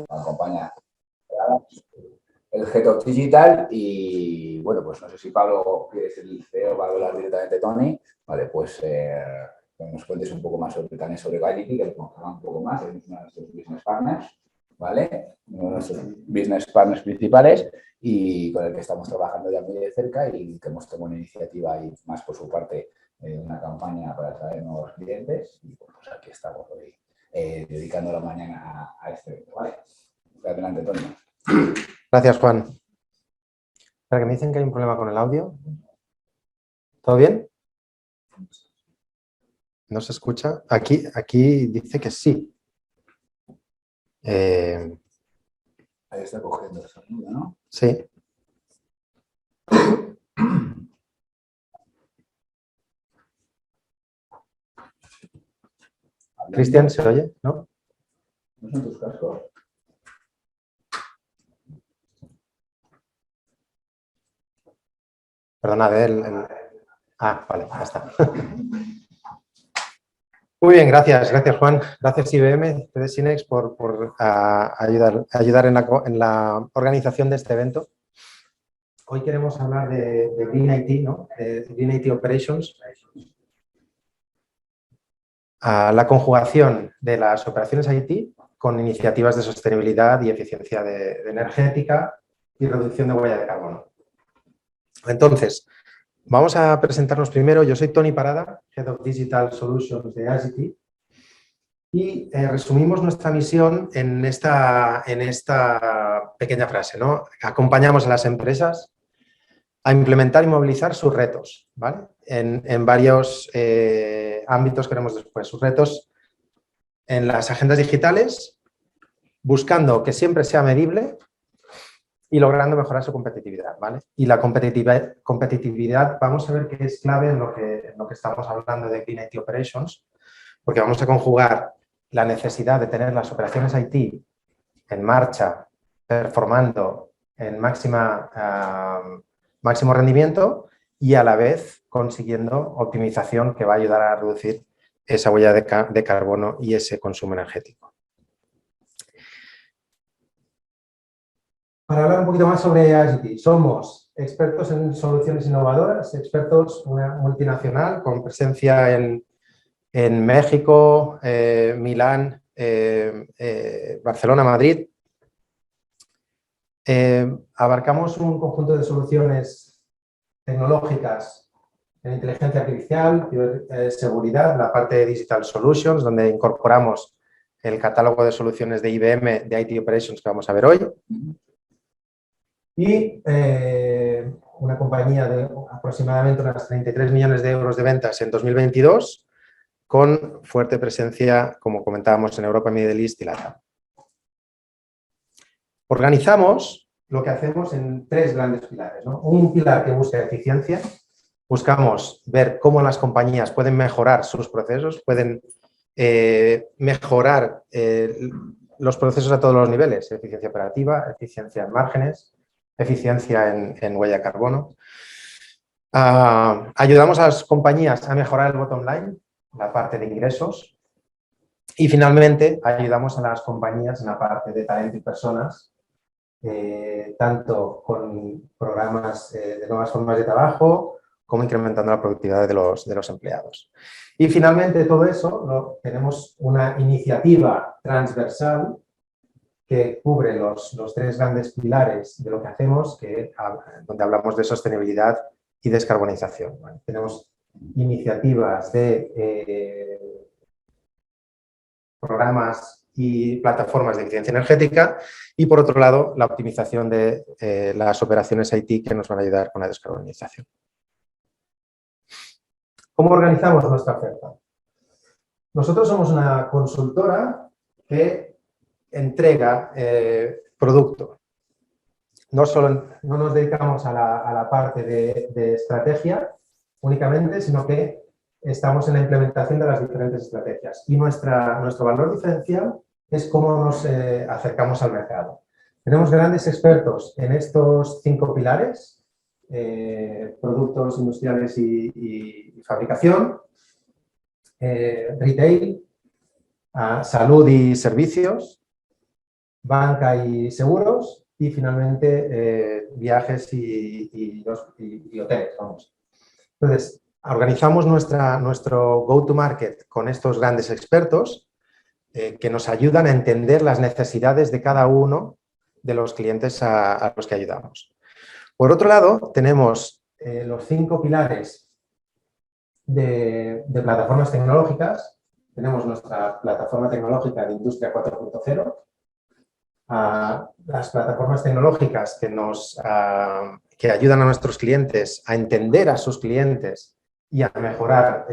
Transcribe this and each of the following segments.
acompaña el Head of Digital y, bueno, pues no sé si Pablo, que es el CEO, va a hablar directamente Tony, vale, pues que nos cuentes un poco más también sobre Gallity, que lo conozca un poco más, es uno de nuestros business partners, ¿vale? Uno de nuestros business partners principales y con el que estamos trabajando ya muy de cerca y que hemos tomado una iniciativa y más por su parte una campaña para atraer nuevos clientes y pues aquí estamos hoy dedicando la mañana a este evento, ¿vale? Adelante, Tony. Gracias, Juan. Espera, que me dicen que hay un problema con el audio. ¿Todo bien? ¿No se escucha? Aquí dice que sí. Ahí está cogiendo el sonido, ¿no? Sí. Cristian, ¿se oye? ¿No? ¿No son tus cascos? Perdonad, vale, ya está. Muy bien, gracias Juan. Gracias IBM, TD Synex por ayudar en la organización de este evento. Hoy queremos hablar de Green IT, ¿no? De Green IT Operations. La conjugación de las operaciones IT con iniciativas de sostenibilidad y eficiencia energética y reducción de huella de carbono. Entonces, vamos a presentarnos primero. Yo soy Tony Parada, Head of Digital Solutions de Agility, y resumimos nuestra misión en esta pequeña frase, ¿no? Acompañamos a las empresas a implementar y movilizar sus retos, ¿vale? En varios ámbitos que veremos después. Sus retos en las agendas digitales, buscando que siempre sea medible y logrando mejorar su competitividad, ¿vale? Y la competitividad vamos a ver que es clave en lo que estamos hablando de Green IT Operations, porque vamos a conjugar la necesidad de tener las operaciones IT en marcha, performando en máximo rendimiento y a la vez consiguiendo optimización que va a ayudar a reducir esa huella de carbono y ese consumo energético. Para hablar un poquito más sobre Agility, somos expertos en soluciones innovadoras, expertos, una multinacional con presencia en México, Milán, Barcelona, Madrid. Abarcamos un conjunto de soluciones tecnológicas en inteligencia artificial, seguridad, la parte de Digital Solutions, donde incorporamos el catálogo de soluciones de IBM de IT Operations que vamos a ver hoy. Y una compañía de aproximadamente unas 33 millones de euros de ventas en 2022, con fuerte presencia, como comentábamos, en Europa, Middle East y LATAM. Organizamos lo que hacemos en tres grandes pilares, ¿no? Un pilar que busca eficiencia. Buscamos ver cómo las compañías pueden mejorar sus procesos, pueden mejorar los procesos a todos los niveles. Eficiencia operativa, eficiencia en márgenes, eficiencia en huella de carbono. Ayudamos a las compañías a mejorar el bottom line, la parte de ingresos. Y finalmente ayudamos a las compañías en la parte de talento y personas, tanto con programas de nuevas formas de trabajo como incrementando la productividad de los empleados. Y finalmente todo eso tenemos una iniciativa transversal que cubre los tres grandes pilares de lo que hacemos, donde hablamos de sostenibilidad y descarbonización. ¿Vale? Tenemos iniciativas de programas y plataformas de eficiencia energética y, por otro lado, la optimización de las operaciones IT que nos van a ayudar con la descarbonización. ¿Cómo organizamos nuestra oferta? Nosotros somos una consultora que entrega producto. No nos dedicamos a la parte de estrategia únicamente, sino que estamos en la implementación de las diferentes estrategias. Y nuestro valor diferencial es cómo nos acercamos al mercado. Tenemos grandes expertos en estos 5 pilares, productos industriales y fabricación, retail, salud y servicios, banca y seguros, y finalmente viajes y hoteles, vamos. Entonces, organizamos nuestro go-to-market con estos grandes expertos que nos ayudan a entender las necesidades de cada uno de los clientes a los que ayudamos. Por otro lado, tenemos los 5 pilares de plataformas tecnológicas. Tenemos nuestra plataforma tecnológica de Industria 4.0, las plataformas tecnológicas que ayudan a nuestros clientes a entender a sus clientes y a mejorar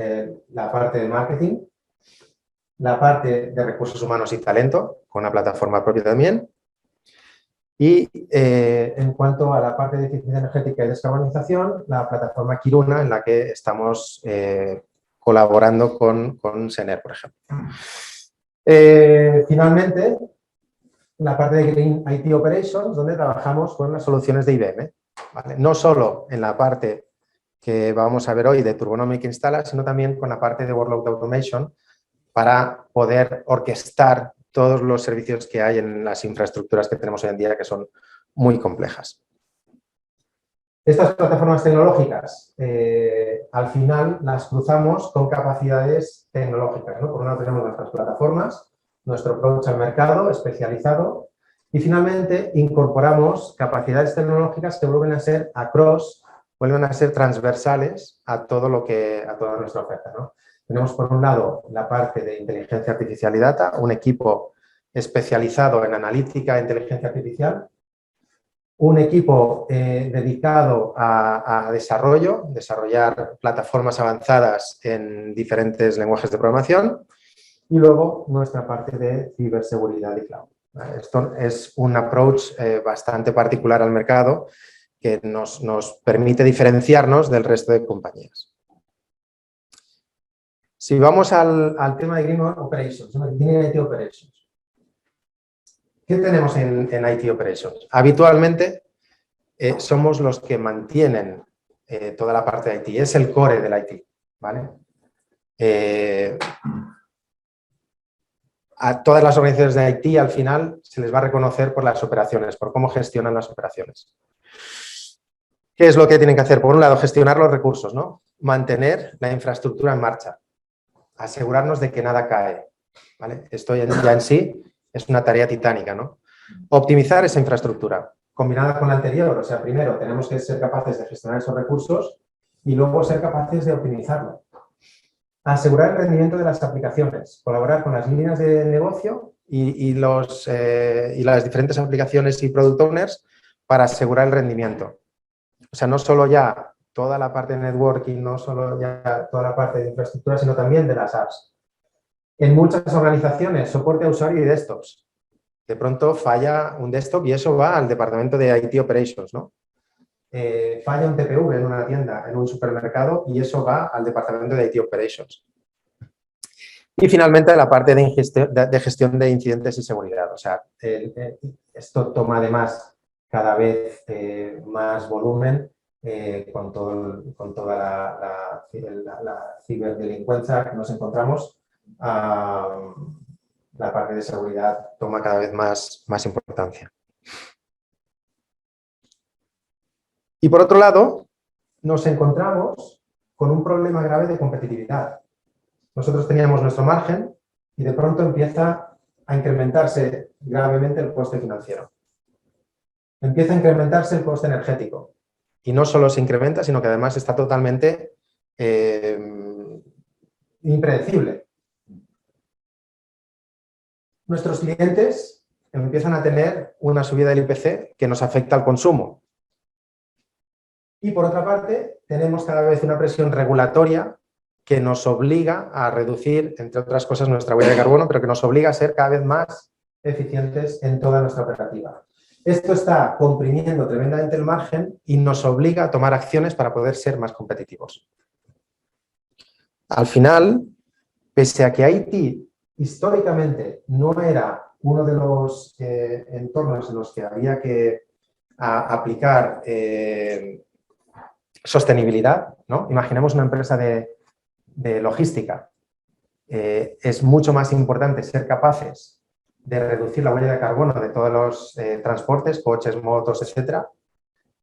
la parte de marketing, la parte de recursos humanos y talento, con una plataforma propia también. Y en cuanto a la parte de eficiencia energética y descarbonización, la plataforma Kiruna, en la que estamos colaborando con Sener, por ejemplo. Finalmente, la parte de Green IT Operations, donde trabajamos con las soluciones de IBM, ¿vale? No solo en la parte que vamos a ver hoy de Turbonomic Installer, sino también con la parte de Workload Automation para poder orquestar todos los servicios que hay en las infraestructuras que tenemos hoy en día, que son muy complejas. Estas plataformas tecnológicas, al final las cruzamos con capacidades tecnológicas, ¿no? Por un lado tenemos nuestras plataformas, nuestro approach al mercado especializado y finalmente incorporamos capacidades tecnológicas que vuelven a ser vuelven a ser transversales a toda nuestra oferta, ¿no? Tenemos por un lado la parte de inteligencia artificial y data, un equipo especializado en analítica e inteligencia artificial, un equipo dedicado a desarrollar plataformas avanzadas en diferentes lenguajes de programación y luego nuestra parte de ciberseguridad y cloud. Esto es un approach bastante particular al mercado que nos permite diferenciarnos del resto de compañías. Si vamos al tema de Green Operations, Green IT Operations. ¿Qué tenemos en IT Operations? Habitualmente somos los que mantienen toda la parte de IT, es el core del IT, ¿vale? A todas las organizaciones de IT al final se les va a reconocer por las operaciones, por cómo gestionan las operaciones. ¿Qué es lo que tienen que hacer? Por un lado, gestionar los recursos, ¿no? Mantener la infraestructura en marcha, asegurarnos de que nada cae, ¿vale? Esto ya en sí es una tarea titánica, ¿no? Optimizar esa infraestructura, combinada con la anterior, o sea, primero tenemos que ser capaces de gestionar esos recursos y luego ser capaces de optimizarlo. Asegurar el rendimiento de las aplicaciones, colaborar con las líneas de negocio y las diferentes aplicaciones y product owners para asegurar el rendimiento. O sea, no solo ya toda la parte de networking, no solo ya toda la parte de infraestructura, sino también de las apps. En muchas organizaciones, soporte a usuario y desktops. De pronto falla un desktop y eso va al departamento de IT Operations, ¿no? Falla un TPV en una tienda, en un supermercado y eso va al departamento de IT Operations. Y finalmente la parte de gestión de incidentes y seguridad. O sea, esto toma además cada vez más volumen con toda la ciberdelincuencia que nos encontramos. La parte de seguridad toma cada vez más importancia. Y por otro lado, nos encontramos con un problema grave de competitividad. Nosotros teníamos nuestro margen y de pronto empieza a incrementarse gravemente el coste financiero. Empieza a incrementarse el coste energético. Y no solo se incrementa, sino que además está totalmente impredecible. Nuestros clientes empiezan a tener una subida del IPC que nos afecta al consumo. Y por otra parte, tenemos cada vez una presión regulatoria que nos obliga a reducir, entre otras cosas, nuestra huella de carbono, pero que nos obliga a ser cada vez más eficientes en toda nuestra operativa. Esto está comprimiendo tremendamente el margen y nos obliga a tomar acciones para poder ser más competitivos. Al final, pese a que IT históricamente no era uno de los entornos en los que había que aplicar sostenibilidad, ¿no? Imaginemos una empresa de logística. Es mucho más importante ser capaces de reducir la huella de carbono de todos los transportes, coches, motos, etcétera,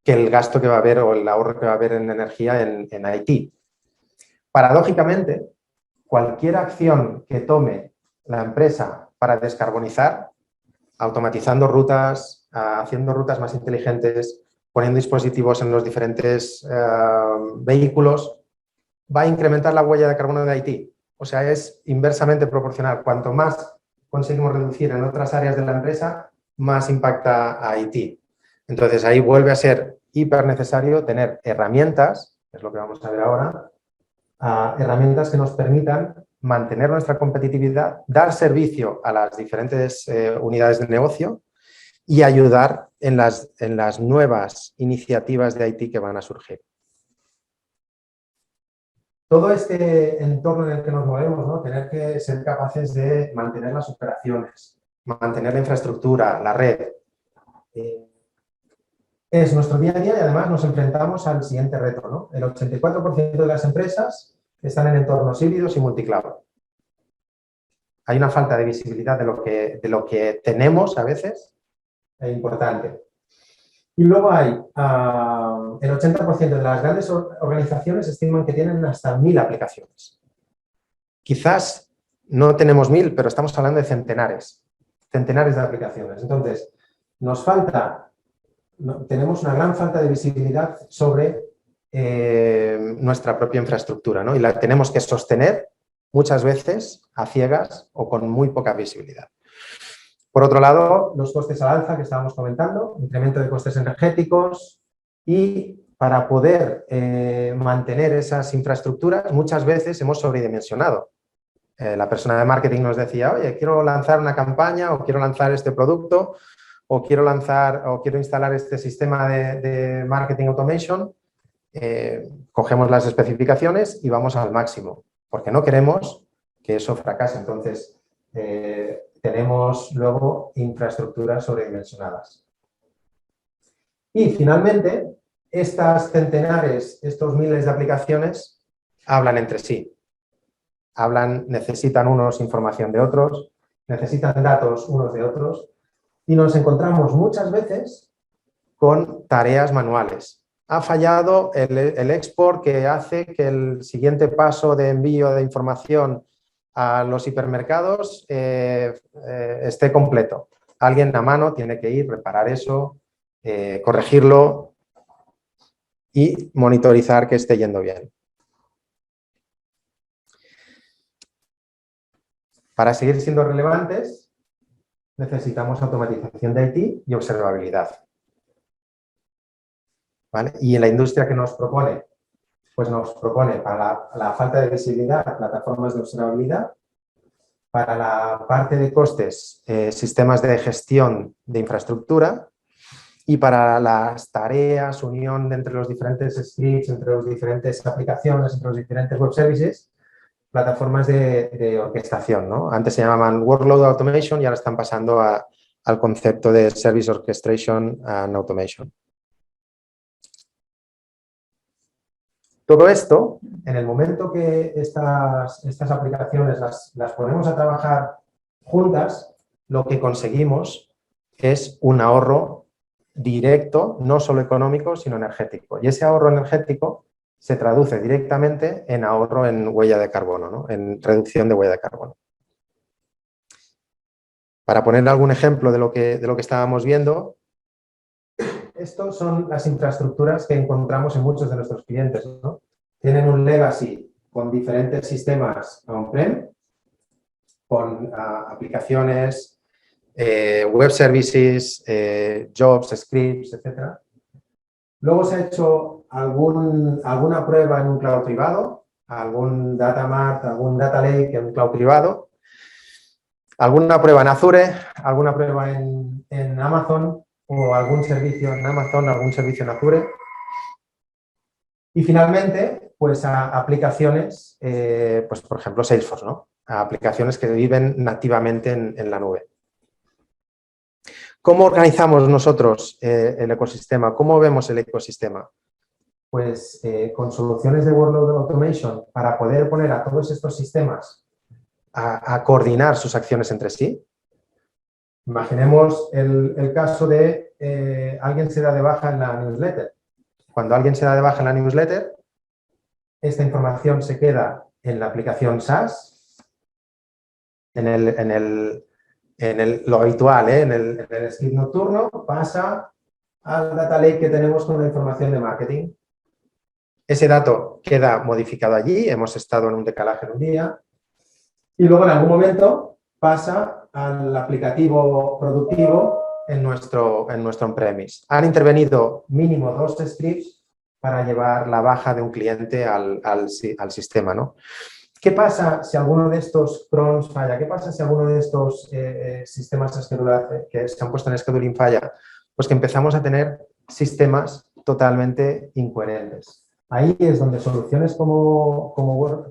que el gasto que va a haber o el ahorro que va a haber en energía en IT. Paradójicamente, cualquier acción que tome la empresa para descarbonizar, automatizando rutas, haciendo rutas más inteligentes, poniendo dispositivos en los diferentes vehículos, va a incrementar la huella de carbono de IT. O sea, es inversamente proporcional. Cuanto más conseguimos reducir en otras áreas de la empresa, más impacta a IT. Entonces, ahí vuelve a ser hiper necesario tener herramientas, es lo que vamos a ver ahora, herramientas que nos permitan mantener nuestra competitividad, dar servicio a las diferentes unidades de negocio y ayudar en las nuevas iniciativas de IT que van a surgir. Todo este entorno en el que nos movemos, ¿no? Tener que ser capaces de mantener las operaciones, mantener la infraestructura, la red, es nuestro día a día y además nos enfrentamos al siguiente reto, ¿no? El 84% de las empresas están en entornos híbridos y multicloud. Hay una falta de visibilidad de lo que tenemos a veces, es importante. Y luego hay el 80% de las grandes organizaciones estiman que tienen hasta 1000 aplicaciones. Quizás no tenemos 1000, pero estamos hablando de centenares de aplicaciones. Entonces, tenemos una gran falta de visibilidad sobre nuestra propia infraestructura, ¿no? Y la tenemos que sostener muchas veces a ciegas o con muy poca visibilidad. Por otro lado, los costes al alza que estábamos comentando, incremento de costes energéticos y para poder mantener esas infraestructuras muchas veces hemos sobredimensionado. La persona de marketing nos decía, oye, quiero lanzar una campaña o quiero lanzar este producto o quiero instalar este sistema de marketing automation. Cogemos las especificaciones y vamos al máximo, porque no queremos que eso fracase. Entonces, tenemos luego infraestructuras sobredimensionadas. Y finalmente, estas centenares, estos miles de aplicaciones hablan entre sí. Necesitan unos información de otros, necesitan datos unos de otros y nos encontramos muchas veces con tareas manuales. Ha fallado el export que hace que el siguiente paso de envío de información a los hipermercados esté completo. Alguien a mano tiene que ir, reparar eso, corregirlo y monitorizar que esté yendo bien. Para seguir siendo relevantes, necesitamos automatización de IT y observabilidad. ¿Vale? Y en la industria que nos propone, pues nos propone para la falta de visibilidad, plataformas de observabilidad, para la parte de costes, sistemas de gestión de infraestructura y para las tareas, unión entre los diferentes scripts, entre las diferentes aplicaciones, entre los diferentes web services, plataformas de orquestación, ¿no? Antes se llamaban Workload Automation y ahora están pasando al concepto de Service Orchestration and Automation. Todo esto, en el momento que estas aplicaciones las ponemos a trabajar juntas, lo que conseguimos es un ahorro directo, no solo económico, sino energético. Y ese ahorro energético se traduce directamente en ahorro en huella de carbono, ¿no? En reducción de huella de carbono. Para poner algún ejemplo de lo que estábamos viendo, estos son las infraestructuras que encontramos en muchos de nuestros clientes, ¿no? Tienen un legacy con diferentes sistemas on-prem, con aplicaciones, web services, jobs, scripts, etc. Luego se ha hecho alguna prueba en un cloud privado, algún data mart, algún data lake en un cloud privado, alguna prueba en Azure, alguna prueba en Amazon o algún servicio en Amazon, algún servicio en Azure. Y finalmente, pues a aplicaciones, pues por ejemplo Salesforce, ¿no? A aplicaciones que viven nativamente en la nube. ¿Cómo organizamos nosotros el ecosistema? ¿Cómo vemos el ecosistema? Pues con soluciones de Workload Automation para poder poner a todos estos sistemas a coordinar sus acciones entre sí. Imaginemos el caso de alguien se da de baja en la newsletter. Cuando alguien se da de baja en la newsletter, esta información se queda en la aplicación SaaS, lo habitual, en el script nocturno, pasa al data lake que tenemos con la información de marketing. Ese dato queda modificado allí, hemos estado en un decalaje en un día, y luego en algún momento pasa al aplicativo productivo en nuestro on-premise. Han intervenido mínimo 2 scripts para llevar la baja de un cliente al sistema, ¿no? ¿Qué pasa si alguno de estos crons falla? ¿Qué pasa si alguno de estos sistemas que se han puesto en scheduling falla? Pues que empezamos a tener sistemas totalmente incoherentes. Ahí es donde soluciones como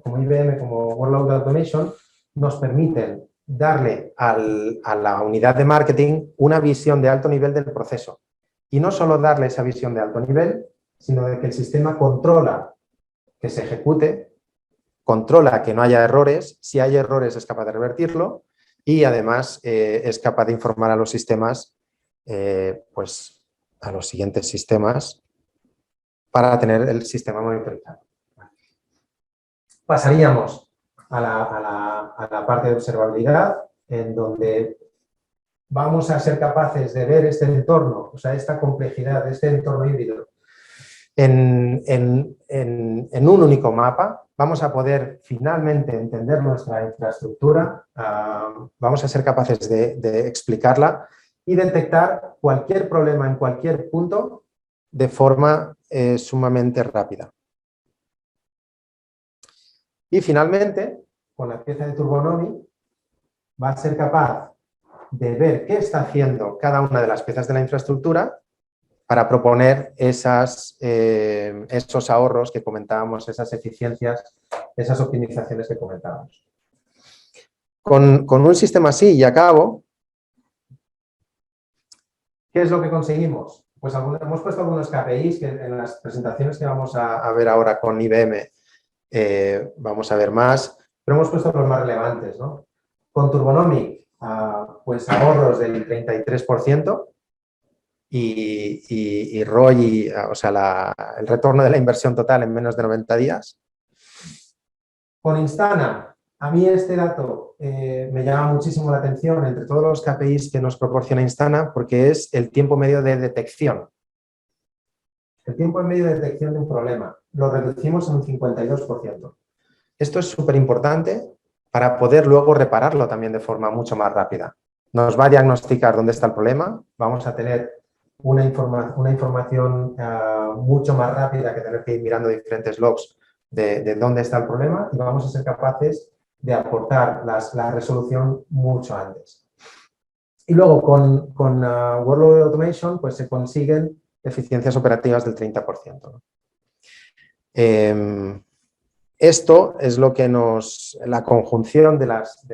IBM, como Workload Automation, nos permiten darle a la unidad de marketing una visión de alto nivel del proceso. Y no solo darle esa visión de alto nivel, sino de que el sistema controla que se ejecute, controla que no haya errores, si hay errores es capaz de revertirlo y además es capaz de informar a los sistemas, pues a los siguientes sistemas para tener el sistema monitorizado. Pasaríamos a la parte de observabilidad, en donde vamos a ser capaces de ver este entorno, o sea, esta complejidad de este entorno híbrido en un único mapa. Vamos a poder finalmente entender nuestra infraestructura, vamos a ser capaces de explicarla y detectar cualquier problema en cualquier punto de forma sumamente rápida. Y finalmente, con la pieza de Turbonomy, va a ser capaz de ver qué está haciendo cada una de las piezas de la infraestructura para proponer esos ahorros que comentábamos, esas eficiencias, esas optimizaciones que comentábamos. Con un sistema así, y acabo, ¿qué es lo que conseguimos? Pues hemos puesto algunos KPIs que en las presentaciones que vamos a ver ahora con IBM vamos a ver más, pero hemos puesto los más relevantes, ¿no? Con Turbonomic, pues ahorros del 33%, y ROI, o sea, el retorno de la inversión total en menos de 90 días. Con Instana, a mí este dato me llama muchísimo la atención entre todos los KPIs que nos proporciona Instana, porque es el tiempo medio de detección. El tiempo medio de detección de un problema lo reducimos en un 52%. Esto es súper importante para poder luego repararlo también de forma mucho más rápida. Nos va a diagnosticar dónde está el problema, vamos a tener una información mucho más rápida que tener que ir mirando diferentes logs de dónde está el problema, y vamos a ser capaces de aportar la resolución mucho antes. Y luego con Workload Automation pues se consiguen eficiencias operativas del 30%, ¿no? Esto es lo que la conjunción de las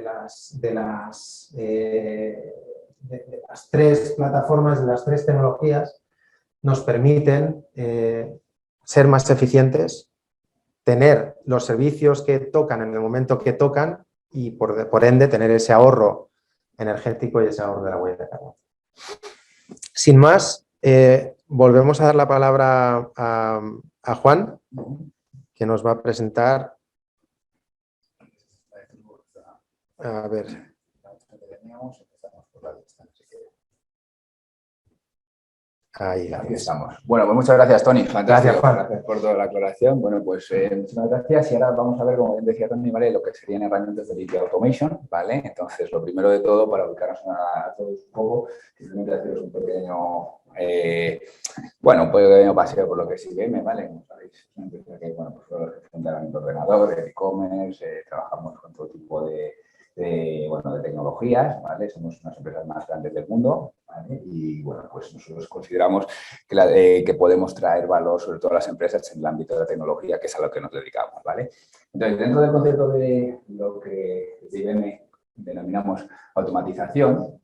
3 plataformas, de las 3 tecnologías, nos permiten ser más eficientes, tener los servicios que tocan en el momento que tocan y por ende tener ese ahorro energético y ese ahorro de la huella de carbono. Sin más, volvemos a dar la palabra a Juan, que nos va a presentar. A ver. Ahí estamos. Bueno, pues muchas gracias, Tony. Fantástico. Gracias, Juan. Gracias por toda la aclaración. Bueno, pues muchas gracias. Y ahora vamos a ver, como bien decía Tony, ¿vale?, lo que serían herramientas de Lead Automation, ¿vale? Entonces, lo primero de todo, para ubicarnos a todos un poco, simplemente haceros un pequeño, un pequeño paseo por lo que es IBM, ¿vale? Como sabéis, es una empresa que, bueno, pues gestión de ordenador, de e-commerce, trabajamos con todo tipo de tecnologías, ¿vale? Somos unas empresas más grandes del mundo, ¿vale? Y, bueno, pues nosotros consideramos que podemos traer valor, sobre todo a las empresas, en el ámbito de la tecnología, que es a lo que nos dedicamos, ¿vale? Entonces, dentro del concepto de lo que de IBM denominamos automatización,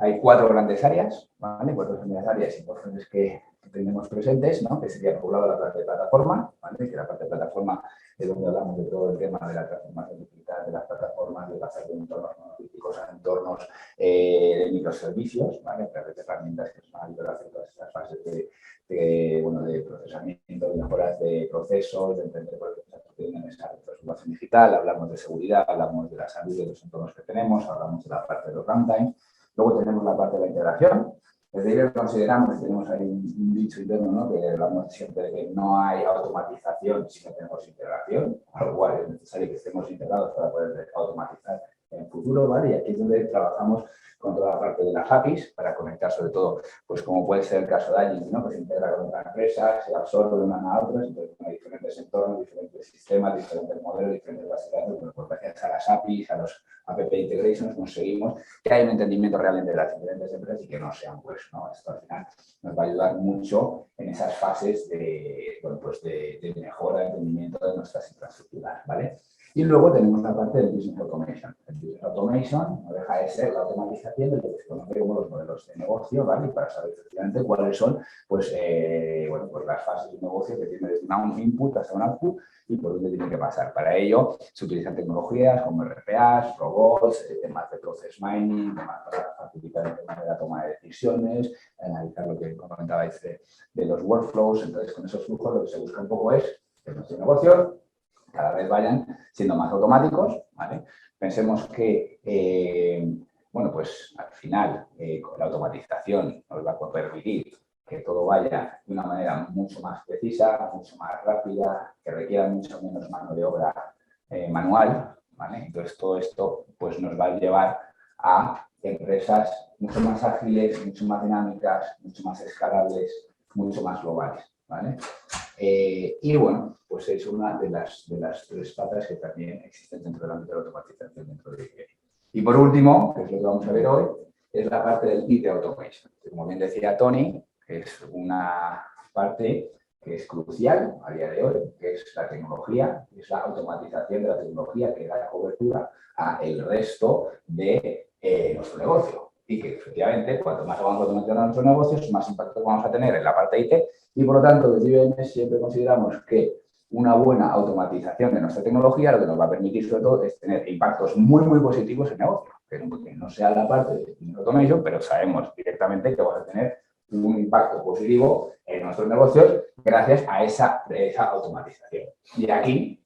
hay 4 grandes áreas, ¿vale? 4 grandes áreas importantes que tenemos presentes, ¿no? Que sería, por un lado, la parte de plataforma, ¿vale? Que la parte de plataforma es donde hablamos de todo el tema de la transformación digital de las plataformas, de pasar de entornos monolíticos a entornos de microservicios, ¿vale? A través de herramientas que nos van a ayudar a hacer todas estas fases de procesamiento, de mejoras de procesos, de entender procesos que tienen esa transformación digital. Hablamos de seguridad, hablamos de la salud de los entornos que tenemos, hablamos de la parte de los runtime. Luego tenemos la parte de la integración. Desde ahí consideramos que tenemos ahí un dicho interno, ¿no? Que hablamos siempre de que no hay automatización si no tenemos integración, a lo cual es necesario que estemos integrados para poder automatizar en el futuro, ¿vale? Y aquí es donde trabajamos con toda la parte de las APIs para conectar sobre todo, pues como puede ser el caso de Agile, ¿no? Que se integra con otra empresa, se absorbe de una a otra, entonces hay diferentes entornos, diferentes sistemas, diferentes modelos, diferentes bases de datos, pues gracias a las APIs, a los APP Integrations conseguimos que haya un entendimiento realmente de las diferentes empresas y que no sean, pues, ¿no? Esto al final nos va a ayudar mucho en esas fases de, bueno, pues de mejora de entendimiento de nuestras infraestructuras, ¿vale? Y luego tenemos la parte del Business Automation. El Business Automation no deja de ser la automatización de lo que se conoce como los modelos de negocio, ¿vale? Y para saber efectivamente cuáles son, pues, bueno, pues las fases de negocio que tiene desde un input hasta un output y por dónde tiene que pasar. Para ello se utilizan tecnologías como RPAs, robots, temas de process mining, temas para facilitar el tema de la toma de decisiones, analizar lo que comentabais de los workflows. Entonces, con esos flujos lo que se busca un poco es que nuestro negocio cada vez vayan siendo más automáticos, ¿vale? Pensemos que, bueno, pues al final con la automatización nos va a permitir que todo vaya de una manera mucho más precisa, mucho más rápida, que requiera mucho menos mano de obra manual, ¿vale? Entonces todo esto pues nos va a llevar a empresas mucho más ágiles, mucho más dinámicas, mucho más escalables, mucho más globales, ¿vale? Y bueno, pues es una de las 3 patas que también existen dentro del ámbito de la automatización dentro de IBM. Y por último, que es lo que vamos a ver hoy, es la parte del IT Automation. Como bien decía Tony, es una parte que es crucial a día de hoy, que es la tecnología, es la automatización de la tecnología que da cobertura al resto de nuestro negocio. Y que efectivamente, cuanto más vamos automatizando nuestros negocios, más impacto vamos a tener en la parte IT. Y por lo tanto, desde IBM siempre consideramos que una buena automatización de nuestra tecnología lo que nos va a permitir sobre todo es tener impactos muy, muy positivos en el negocio. Que no sea la parte de automation, pero sabemos directamente que vamos a tener un impacto positivo en nuestros negocios gracias a esa automatización. Y aquí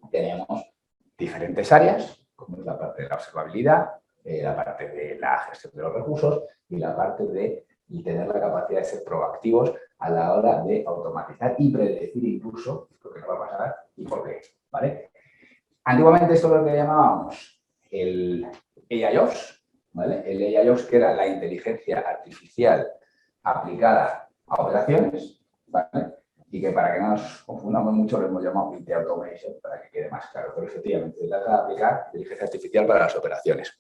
tenemos diferentes áreas, como es la parte de la observabilidad, la parte de la gestión de los recursos y la parte de tener la capacidad de ser proactivos a la hora de automatizar y predecir incluso lo que nos va a pasar y por qué, ¿vale? Antiguamente esto es lo que llamábamos el AIOps, ¿vale? El AIOps, que era la inteligencia artificial aplicada a operaciones, ¿vale? Y que para que no nos confundamos mucho lo hemos llamado IT Automation, para que quede más claro. Pero efectivamente se trata de aplicar inteligencia artificial para las operaciones.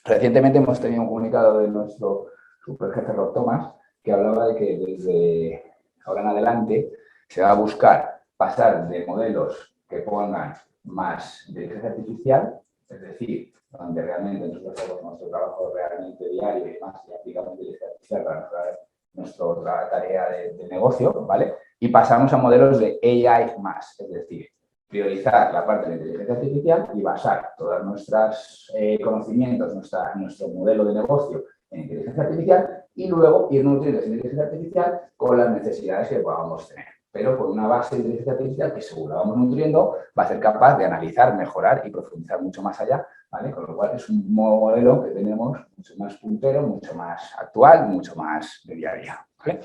Recientemente hemos tenido un comunicado de nuestro superjefe Rob Thomas que hablaba de que desde ahora en adelante se va a buscar pasar de modelos que pongan más inteligencia artificial, es decir, donde realmente nosotros hacemos nuestro trabajo realmente diario y demás y aplicamos inteligencia artificial para mejorar nuestra tarea de negocio, ¿vale? Y pasamos a modelos de AI+, es decir, priorizar la parte de la inteligencia artificial y basar todos nuestros conocimientos, nuestro modelo de negocio en inteligencia artificial y luego ir nutriendo esa inteligencia artificial con las necesidades que podamos tener. Pero con una base de inteligencia artificial que según la vamos nutriendo va a ser capaz de analizar, mejorar y profundizar mucho más allá, ¿vale? Con lo cual es un modelo que tenemos mucho más puntero, mucho más actual, mucho más de día a día, ¿vale?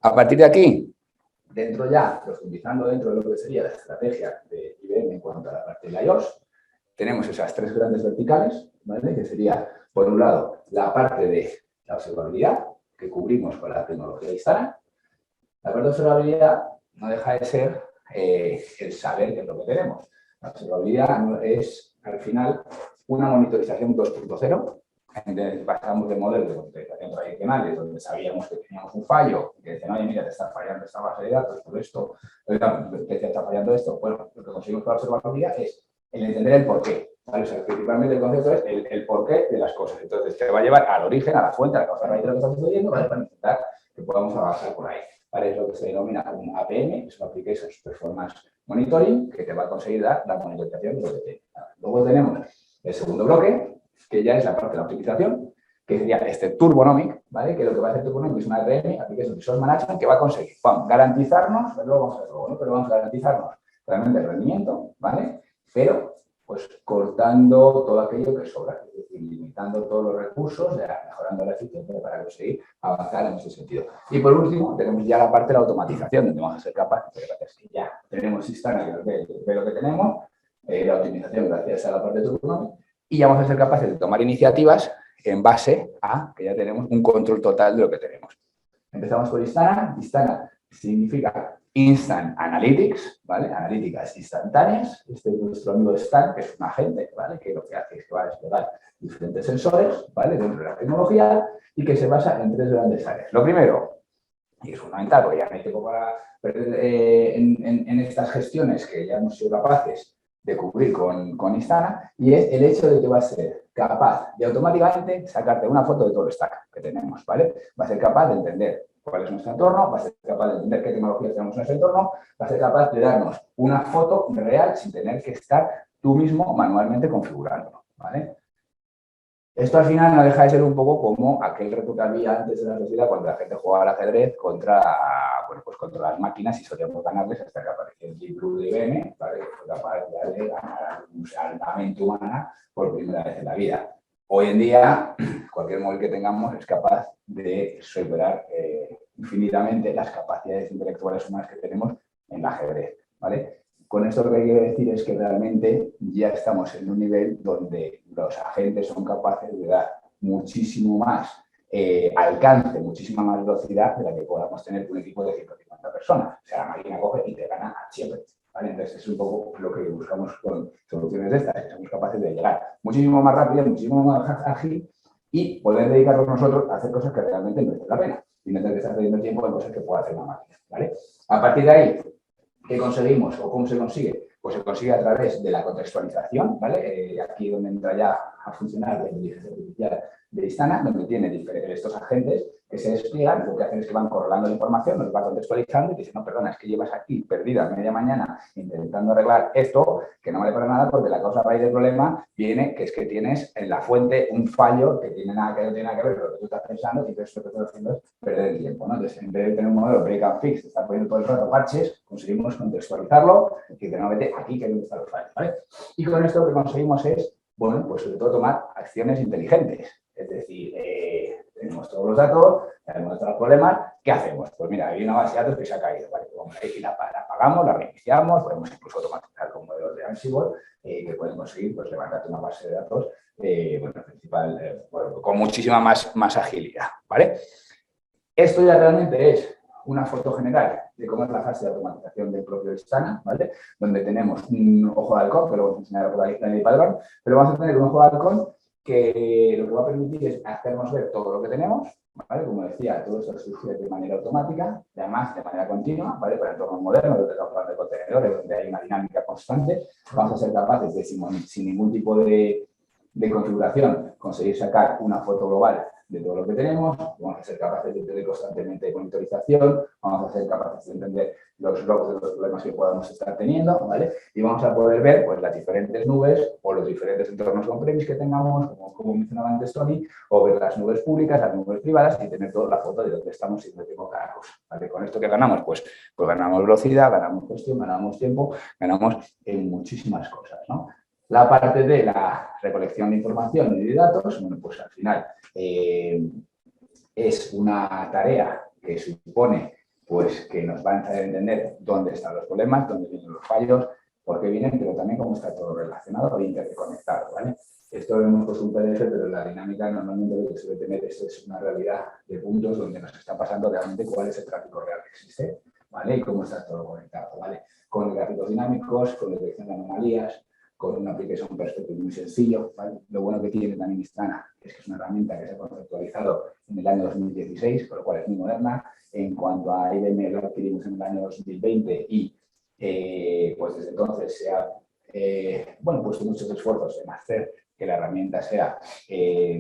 A partir de aquí, profundizando dentro de lo que sería la estrategia de IBM en cuanto a la parte de la iOS, tenemos esas 3 grandes verticales, ¿vale? Que sería, por un lado, la parte de la observabilidad, que cubrimos con la tecnología de Instana. La parte de observabilidad no deja de ser el saber qué es lo que tenemos. La observabilidad es, al final, una monitorización 2.0. Pasamos de modelos de monitorización tradicionales donde sabíamos que teníamos un fallo y que decían, oye, mira, te está fallando esta base de datos por esto, te está fallando esto. Bueno, lo que conseguimos con la observabilidad es el entender el por qué. ¿vale? O sea, principalmente el concepto es el porqué de las cosas. Entonces, te va a llevar al origen, a la fuente, a la causa raíz de lo que está sucediendo, ¿vale? Para intentar que podamos avanzar por ahí, ¿vale? Es lo que se denomina un APM, es un Application Performance Monitoring, que te va a conseguir dar la monitorización de lo que te... Luego tenemos el segundo bloque, que ya es la parte de la optimización, que sería este Turbonomic, ¿vale? Que lo que va a hacer Turbonomic es una RM, Application Resource Management, que va a conseguir, garantizarnos, luego vamos a ver luego, ¿no? Pero vamos a garantizarnos realmente el rendimiento, ¿vale? Pero, pues, cortando todo aquello que sobra, es decir, limitando todos los recursos, mejorando la eficiencia para conseguir avanzar en ese sentido. Y por último, tenemos ya la parte de la automatización, donde vamos a ser capaces, gracias que ya tenemos Instana, que ve lo que tenemos, la optimización gracias a la parte de Turbonomic, y ya vamos a ser capaces de tomar iniciativas en base a que ya tenemos un control total de lo que tenemos. Empezamos por Instana. Instana significa Instant Analytics, ¿vale? Analíticas instantáneas. Este es nuestro amigo Stan, que es un agente, ¿vale? Que lo que hace es que va a desplegar diferentes sensores, ¿vale? Dentro de la tecnología y que se basa en tres grandes áreas. Lo primero, y es fundamental, porque ya no hay tiempo para perder en estas gestiones que ya hemos sido capaces de cubrir con Instana, y es el hecho de que va a ser capaz de automáticamente sacarte una foto de todo el stack que tenemos, ¿vale? Va a ser capaz de entender cuál es nuestro entorno, va a ser capaz de entender qué tecnologías tenemos en nuestro entorno, va a ser capaz de darnos una foto real sin tener que estar tú mismo manualmente configurándolo, ¿vale? Esto al final no deja de ser un poco como aquel reto que había antes de la sociedad cuando la gente jugaba al ajedrez contra, bueno, pues contra las máquinas y solíamos ganarles hasta que apareció el Deep Blue de IBM, ¿vale? Que fue capaz de ganar a la mente humana por primera vez en la vida. Hoy en día, cualquier móvil que tengamos es capaz de superar infinitamente las capacidades intelectuales humanas que tenemos en el ajedrez, ¿vale? Con esto lo que quiero decir es que realmente ya estamos en un nivel donde los agentes son capaces de dar muchísimo más alcance, muchísima más velocidad de la que podamos tener con un equipo de 150 personas. O sea, la máquina coge y te gana siempre, ¿vale? Entonces es un poco lo que buscamos con soluciones de estas, que somos capaces de llegar muchísimo más rápido, muchísimo más ágil y poder dedicarnos nosotros a hacer cosas que realmente merecen la pena y no tener que estar perdiendo tiempo en cosas que pueda hacer una máquina, ¿vale? A partir de ahí, ¿qué conseguimos o cómo se consigue? Pues se consigue a través de la contextualización, ¿vale? Aquí donde entra ya a funcionar la inteligencia artificial de Instana, donde tiene estos agentes que se despliegan, lo que hacen es que van correlando la información, nos va contextualizando y dicen, no, perdona, es que llevas aquí perdida a media mañana intentando arreglar esto, que no vale para nada porque la causa raíz del problema viene que es que tienes en la fuente un fallo que no tiene nada que ver con lo que tú estás pensando y entonces lo que estás haciendo es perder el tiempo, ¿no? Entonces, en vez de tener un modelo break and fix, estar poniendo todo el rato parches, conseguimos contextualizarlo y que no vete aquí que es donde están los fallos, ¿vale? Y con esto lo que conseguimos es, bueno, pues sobre todo tomar acciones inteligentes. Es decir, tenemos todos los datos, tenemos todos los problemas, ¿qué hacemos? Pues mira, hay una base de datos que se ha caído, ¿vale? Pues vamos a ir y la apagamos, la reiniciamos, podemos incluso automatizar con modelos de Ansible que pueden conseguir pues, levantarte una base de datos bueno, principal, bueno, con muchísima más agilidad, ¿vale? Esto ya realmente es una foto general de cómo es la fase de automatización del propio Instana, ¿vale? Donde tenemos un ojo de halcón, que lo vamos a enseñar por ahí en el Padrón, pero vamos a tener un ojo de halcón que lo que va a permitir es hacernos ver todo lo que tenemos, ¿vale? Como decía, todo esto surge de manera automática, además de manera continua, ¿vale? Para entornos modernos, donde estamos hablando de contenedores, donde hay una dinámica constante, vamos a ser capaces de, sin ningún tipo de configuración, conseguir sacar una foto global de todo lo que tenemos, vamos a ser capaces de tener constantemente monitorización, vamos a ser capaces de entender los logs de los problemas que podamos estar teniendo, ¿vale? Y vamos a poder ver pues, las diferentes nubes o los diferentes entornos on-premise que tengamos, como mencionaba antes Tony, o ver las nubes públicas, las nubes privadas y tener toda la foto de dónde estamos y dónde tengo cada cosa, ¿vale? Con esto que ganamos, pues ganamos velocidad, ganamos gestión, ganamos tiempo, ganamos en muchísimas cosas, ¿no? La parte de la recolección de información y de datos, bueno, pues al final es una tarea que supone pues, que nos va a hacer entender dónde están los problemas, dónde vienen los fallos, por qué vienen, pero también cómo está todo relacionado e interconectado, ¿vale? Esto lo hemos puesto un PDF, pero la dinámica normalmente lo que suele tener es una realidad de puntos donde nos está pasando realmente cuál es el tráfico real que existe, ¿vale? Y cómo está todo conectado, ¿vale? Con gráficos dinámicos, con detección de anomalías, con una aplicación perspective muy sencillo, ¿vale? Lo bueno que tiene también Instana es que es una herramienta que se ha conceptualizado en el año 2016, con lo cual es muy moderna. En cuanto a IBM, lo adquirimos en el año 2020 y pues desde entonces se ha bueno, puesto muchos esfuerzos en hacer que la herramienta sea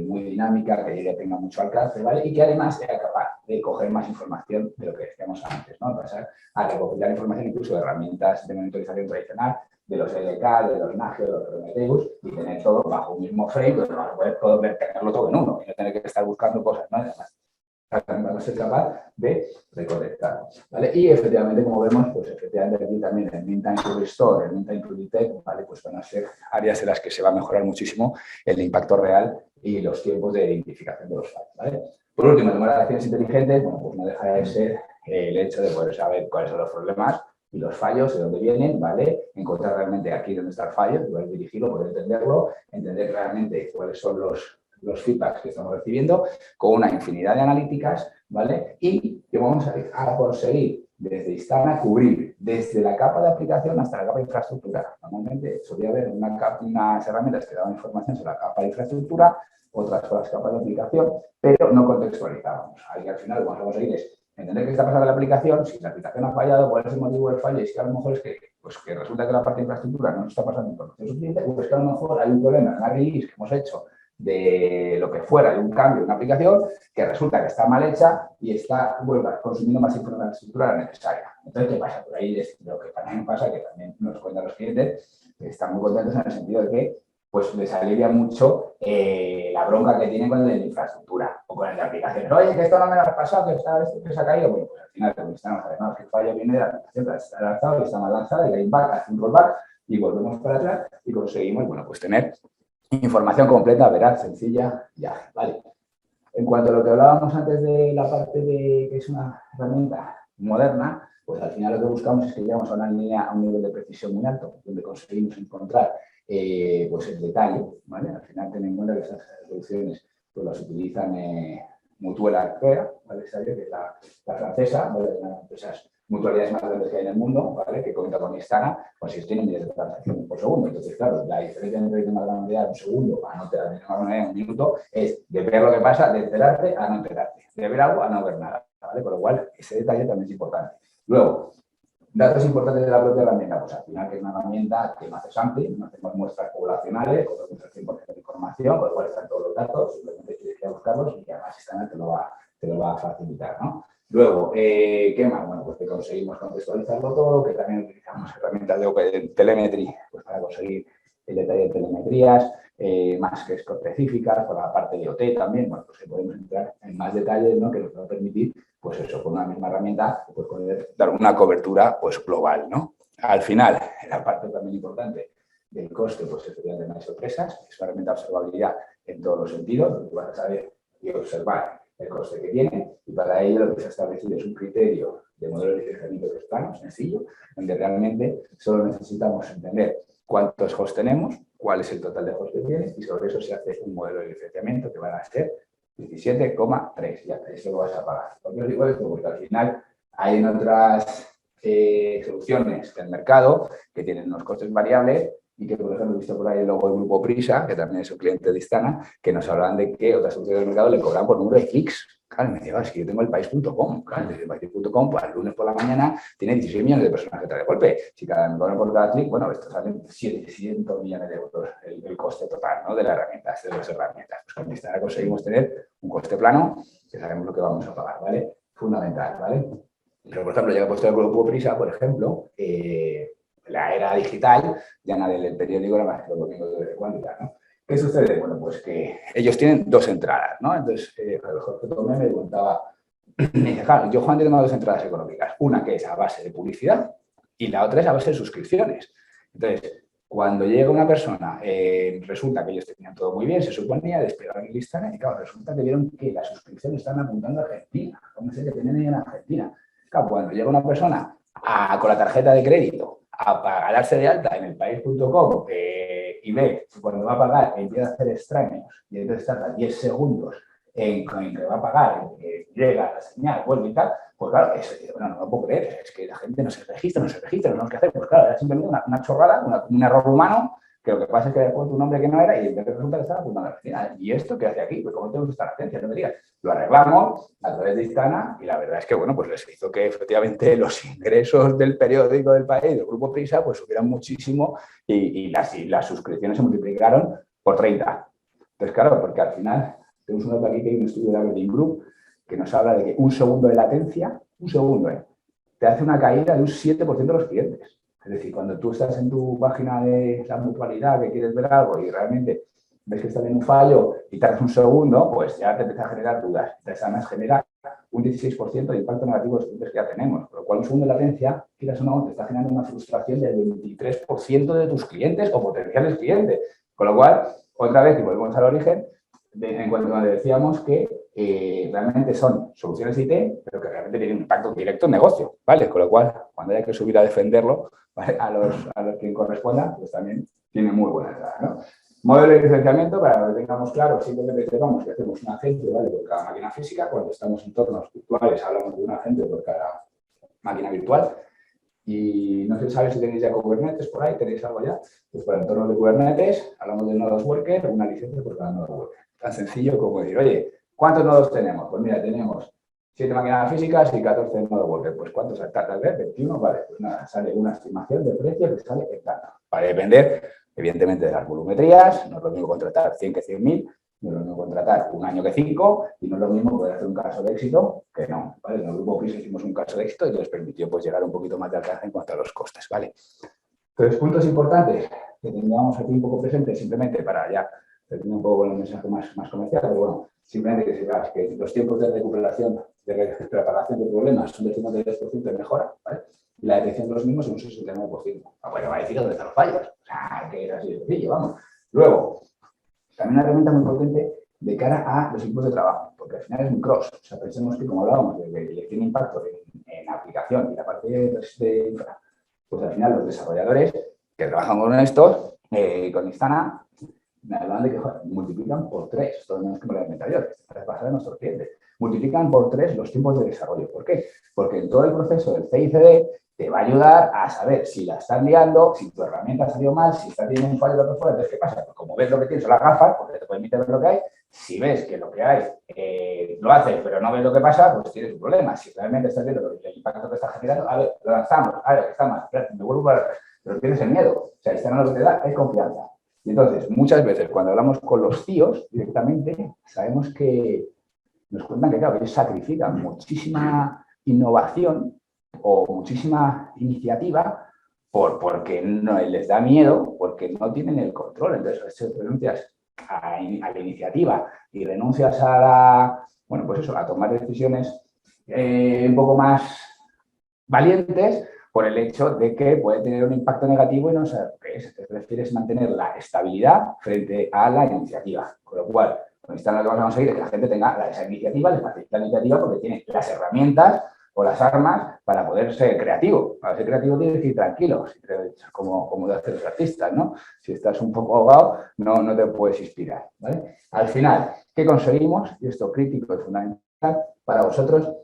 muy dinámica, que ella tenga mucho alcance, ¿vale? Y que además sea capaz de coger más información de lo que decíamos antes, ¿no? Pasar a recopilar información incluso de herramientas de monitorización tradicional, de los LK, de los Nagio, de los Prometheus, y tener todo bajo un mismo frame, pues poder tenerlo todo en uno y no tener que estar buscando cosas, ¿no? Además, vamos a ser capaz de reconectar, ¿vale? Y efectivamente, como vemos, pues efectivamente aquí también el mean time to restore, el mean time to detect, ¿vale? Pues van a ser áreas en las que se va a mejorar muchísimo el impacto real y los tiempos de identificación de los fallos, ¿vale? Por último, tomar acciones inteligentes, bueno, pues no deja de ser el hecho de poder saber cuáles son los problemas y los fallos, de dónde vienen, ¿vale? Encontrar realmente aquí dónde está el fallo, poder dirigirlo, poder entenderlo, entender realmente cuáles son los feedbacks que estamos recibiendo con una infinidad de analíticas, ¿vale? Y que vamos a conseguir desde Instana cubrir desde la capa de aplicación hasta la capa de infraestructura. Normalmente solía haber unas herramientas que daban información sobre la capa de infraestructura, otras sobre las capas de aplicación, pero no contextualizábamos. Ahí al final lo que vamos a conseguir es entender qué está pasando en la aplicación, si la aplicación ha fallado, cuál es el motivo del fallo, y si a lo mejor es que, pues, que resulta que la parte de infraestructura no nos está pasando información suficiente, pues que a lo mejor hay un problema en la release que hemos hecho de lo que fuera, de un cambio de una aplicación que resulta que está mal hecha y está consumiendo más infraestructura de la necesaria. Entonces, ¿qué pasa? Por ahí es lo que también pasa, que también nos cuentan los clientes, que están muy contentos en el sentido de que pues les alivia mucho la bronca que tienen con la infraestructura o con el de aplicaciones. Oye, que esto no me lo ha pasado, que esto se ha caído. Bueno, pues al final estamos además que el fallo viene de la aplicación que está lanzado y está mal lanzada y hay un back, hace un rollback y volvemos para atrás y conseguimos, bueno, pues tener información completa, veraz, sencilla, ya, ¿vale? En cuanto a lo que hablábamos antes de la parte de que es una herramienta moderna, pues al final lo que buscamos es que llegamos a una línea, a un nivel de precisión muy alto, donde conseguimos encontrar pues el detalle, ¿vale? Al final ten en cuenta que esas soluciones pues las utilizan Mutual Arcea, ¿vale? Que es la francesa, ¿vale? Una de esas mutualidades más grandes que hay en el mundo, ¿vale? Que cuenta con Instana, pues si tienen miles de transacciones por segundo. Entonces, claro, la diferencia entre una gran unidad de un segundo a no enterarte de una unidad de un minuto es de ver lo que pasa, de enterarte a no enterarte, de ver algo a no ver nada, ¿vale? Con lo cual, ese detalle también es importante. Luego, datos importantes de la propia herramienta, pues al final que es una herramienta que no hace sampling, no hacemos muestras poblacionales, cogemos el 100% de información, con lo cual están todos los datos, simplemente tienes que ir a buscarlos y además Instana te lo va a facilitar, ¿no? Luego, ¿qué más? Bueno, pues que conseguimos contextualizarlo todo, que también utilizamos herramientas de telemetry pues para conseguir el detalle de telemetrías, más que específicas, por la parte de OT también, bueno, pues que podemos entrar en más detalles, ¿no? Que nos va a permitir, pues eso, con una misma herramienta, pues poder dar una cobertura pues global, ¿no? Al final, la parte también importante del coste, pues efectivamente no hay sorpresas, es una herramienta de observabilidad en todos los sentidos, donde vas a saber y observar el coste que tiene, y para ello lo que se ha establecido es un criterio de modelo de licenciamiento que es plano, sencillo, donde realmente solo necesitamos entender cuántos hosts tenemos, cuál es el total de hosts que tiene, y sobre eso se hace un modelo de licenciamiento que van a ser 17,3, ya eso lo vas a pagar. ¿Por qué os digo esto? Porque al final hay en otras soluciones del mercado que tienen unos costes variables y que, por ejemplo, he visto por ahí el logo del grupo Prisa, que también es un cliente de Instana, que nos hablan de que otras soluciones del mercado le cobran por número de clics. Claro, me decía, es que yo tengo el país.com, claro, el país.com, pues el lunes por la mañana tiene 16 millones de personas que trae de golpe. Si cada me cobran por cada clic, bueno, esto salen 700 millones de euros el coste total, ¿no? De la herramienta, de las herramientas. Pues con Instana conseguimos tener un coste plano, que sabemos lo que vamos a pagar, ¿vale? Fundamental, ¿vale? Pero, por ejemplo, ya que he puesto el grupo Prisa, por ejemplo, la era digital, ya nadie lee el periódico, nada más que los domingos de cuántica, ¿no? ¿Qué sucede? Bueno, pues que ellos tienen dos entradas, ¿no? Entonces, Jorge Tomé me preguntaba, me dice, claro, yo, Juan, tengo dos entradas económicas, una que es a base de publicidad y la otra es a base de suscripciones. Entonces, cuando llega una persona, resulta que ellos tenían todo muy bien, se suponía, despegaron el listado y, claro, resulta que vieron que las suscripciones están apuntando a Argentina, ¿cómo sé que tienen en Argentina? Claro, cuando llega una persona con la tarjeta de crédito a darse de alta en el país.com y ve que cuando va a pagar empieza a hacer extraños y entonces tarda 10 segundos en que va a pagar, en que llega la señal, vuelve y tal, pues claro, no lo puedo creer, es que la gente no se registra, no sé qué hacer. Pues claro, era simplemente una chorrada, un error humano que lo que pasa es que le he puesto un nombre que no era y entonces resulta que estaba apuntando a la oficina. ¿Y esto qué hace aquí? Pues ¿cómo tenemos esta agencia? No me digas. Lo arreglamos a través de Instana y la verdad es que, bueno, pues les hizo que efectivamente los ingresos del periódico del país, del Grupo Prisa, pues subieran muchísimo y las suscripciones se multiplicaron por 30. Entonces, claro, porque al final tenemos un dato aquí que hay un estudio de Aberdeen Group que nos habla de que un segundo de latencia, un segundo, te hace una caída de un 7% de los clientes. Es decir, cuando tú estás en tu página de la mutualidad que quieres ver algo y realmente ves que está en un fallo y tardas un segundo, pues ya te empieza a generar dudas. Entonces, además, genera un 16% de impacto negativo de los clientes que ya tenemos. Por lo cual, un segundo de latencia, quieras o no, te está generando una frustración del 23% de tus clientes o potenciales clientes. Con lo cual, otra vez, y volvemos al origen, en cuanto a decíamos que realmente son soluciones IT, pero que realmente tienen un impacto directo en negocio, ¿vale? Con lo cual, cuando haya que subir a defenderlo, ¿vale? a los que corresponda, pues también tiene muy buena entrada, ¿no? Modelo de licenciamiento, para que tengamos claro, simplemente sepamos que hacemos un agente, ¿vale? Por cada máquina física. Cuando estamos en entornos virtuales, hablamos de un agente por cada máquina virtual. Y no sé si tenéis ya Kubernetes por ahí, tenéis algo ya. Pues para entornos de Kubernetes, hablamos de nodos worker, una licencia por cada nodo worker. Tan sencillo como decir, oye, ¿cuántos nodos tenemos? Pues mira, tenemos 7 máquinas físicas y 14 nodos worker. Pues ¿cuántos tal vez? 21, vale. Pues nada, sale una estimación de precio que sale en tanto. Para depender, evidentemente, de las volumetrías. No es lo mismo contratar 100 que 100.000. No es lo mismo contratar un año que 5 y no es lo mismo poder hacer un caso de éxito que no, ¿vale? En el Grupo Prisa hicimos un caso de éxito y nos permitió pues, llegar un poquito más de alcance en cuanto a los costes, ¿vale? Entonces, puntos importantes que tengamos aquí un poco presentes simplemente para ya tener un poco el mensaje más comercial, pero bueno, simplemente que sepas que los tiempos de recuperación, de reparación de problemas son del 52% de mejora, ¿vale? Y la detección de los mismos es un 69%. Bueno, va a decir dónde están los fallos. O sea, que es así de sencillo, vamos. Luego, también una herramienta muy potente de cara a los equipos de trabajo, porque al final es un cross. O sea, pensemos que, como hablábamos, de que tiene impacto en aplicación y la parte de infra, pues al final los desarrolladores que trabajan con estos, con Instana, me hablan de que multiplican por 3, todo no es que me lo he inventado yo, es basado en nuestros clientes, multiplican por 3 los tiempos de desarrollo. ¿Por qué? Porque en todo el proceso del CI/CD te va a ayudar a saber si la estás liando, si tu herramienta ha salido mal, si está teniendo un fallo de otro fuera. Entonces, ¿qué pasa? Pues como ves lo que tienes son las gafas, porque te permite ver lo que hay, si ves que lo que hay lo haces, pero no ves lo que pasa, pues tienes un problema. Si realmente estás viendo el impacto que está generando, a ver, lo lanzamos, a ver, está mal, me vuelvo para atrás, pero tienes el miedo. O sea, esta no lo que te da es confianza. Y entonces, muchas veces, cuando hablamos con los CIOs directamente, sabemos que nos cuentan que, claro, ellos sacrifican muchísima innovación o muchísima iniciativa porque no les da miedo, porque no tienen el control. Entonces, si renuncias a la iniciativa y renuncias bueno, pues eso, a tomar decisiones un poco más valientes por el hecho de que puede tener un impacto negativo y no saber qué es. Te prefieres mantener la estabilidad frente a la iniciativa. Con lo cual, con Instana lo que vamos a conseguir es que la gente tenga esa iniciativa, les facilita la iniciativa porque tiene las herramientas o las armas para poder ser creativo. Para ser creativo tienes que ir tranquilo, como de hacer los artistas, ¿no? Si estás un poco ahogado, no te puedes inspirar, ¿vale? Al final, ¿qué conseguimos? Y esto crítico y fundamental para vosotros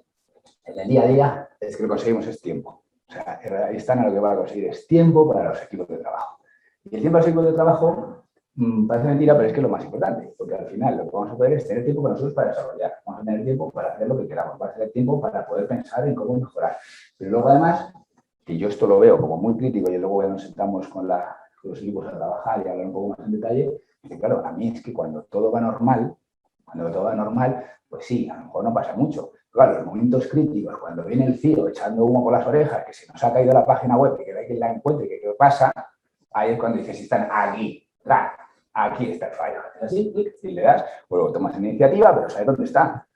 en el día a día, es que lo conseguimos es tiempo. O sea, Instana lo que va a conseguir es tiempo para los equipos de trabajo. Y el tiempo para los equipos de trabajo parece mentira, pero es que es lo más importante, porque al final lo que vamos a poder es tener tiempo con nosotros para desarrollar, vamos a tener tiempo para hacer lo que queramos, vamos a tener tiempo para poder pensar en cómo mejorar. Pero luego además, que yo esto lo veo como muy crítico y luego ya nos sentamos con los equipos a trabajar y a hablar un poco más en detalle, que claro, a mí es que cuando todo va normal, pues sí, a lo mejor no pasa mucho. Claro, los momentos críticos, cuando viene el CIO echando humo por las orejas, que se nos ha caído la página web y que hay que la encuentre y que qué pasa, ahí es cuando dices, si están aquí, aquí está el fallo. Así, y le das, luego tomas iniciativa, pero sabes dónde está.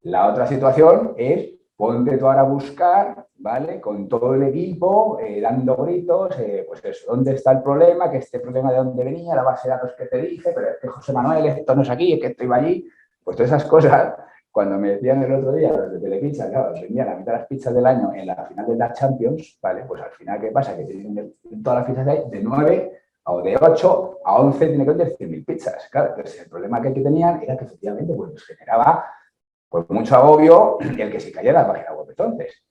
La otra situación es, ponte tú ahora a buscar, ¿vale? Con todo el equipo, dando gritos, pues eso, ¿dónde está el problema? Que este problema de dónde venía, la base de datos que te dije, pero es que José Manuel, esto no es aquí, es que esto iba allí. Pues todas esas cosas, cuando me decían el otro día los de Telepizza, claro, vendían la mitad de las pizzas del año en la final de la Champions, ¿vale? Pues al final, ¿qué pasa? Que tienen todas las pizzas de 9 o de 8 a 11 tiene que vender 100.000 pizzas. Claro, entonces el problema que tenían era que efectivamente pues, generaba pues, mucho agobio el que se cayera la página web. Entonces,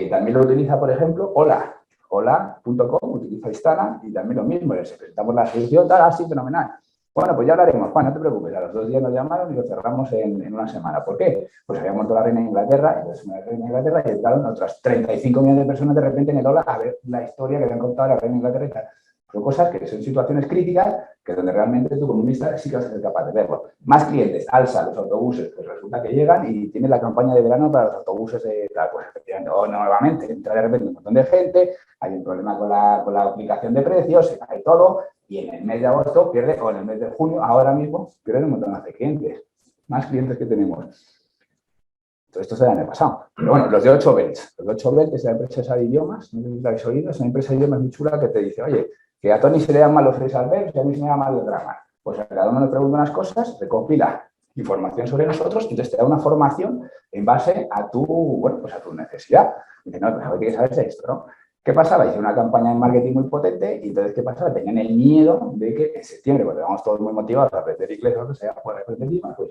también lo utiliza, por ejemplo, Hola. hola.com, utiliza Istana y también lo mismo, les presentamos la solución, tal, así, fenomenal. Bueno, pues ya hablaremos, Juan, no te preocupes, a los 2 días nos llamaron y lo cerramos en una semana. ¿Por qué? Pues había montado la reina de Inglaterra, entonces la reina de Inglaterra y entraron otras 35 millones de personas de repente en el Hola a ver la historia que le han contado a la reina de Inglaterra y tal. Son cosas que son situaciones críticas que donde realmente tú como ministra sí que vas a ser capaz de verlo. Más clientes, alza los autobuses, pues resulta que llegan y tienen la campaña de verano para los autobuses de tal, pues efectivamente, o nuevamente, entra de repente un montón de gente, hay un problema con la aplicación de precios, se cae todo, y en el mes de agosto pierde, o en el mes de junio, ahora mismo, pierden un montón de clientes. Más clientes que tenemos. Todo esto se el año pasado. Pero bueno, los de 8Belt. Los de 8Belt es la empresa de idiomas, no sé si la habéis oído, es una empresa de idiomas muy chula que te dice, oye, que a Tony se le llaman los phrasal verbs y a mí se me llama los grammar. Pues a cada uno le pregunta unas cosas, recopila información sobre nosotros y entonces te da una formación en base a tu, bueno, pues a tu necesidad. Dice, no, pues a ver qué sabes de esto, ¿no? ¿Qué pasaba? Hice una campaña de marketing muy potente y entonces, ¿qué pasaba? Tenían el miedo de que en septiembre, cuando íbamos todos muy motivados a aprender inglés o lo que sea, pues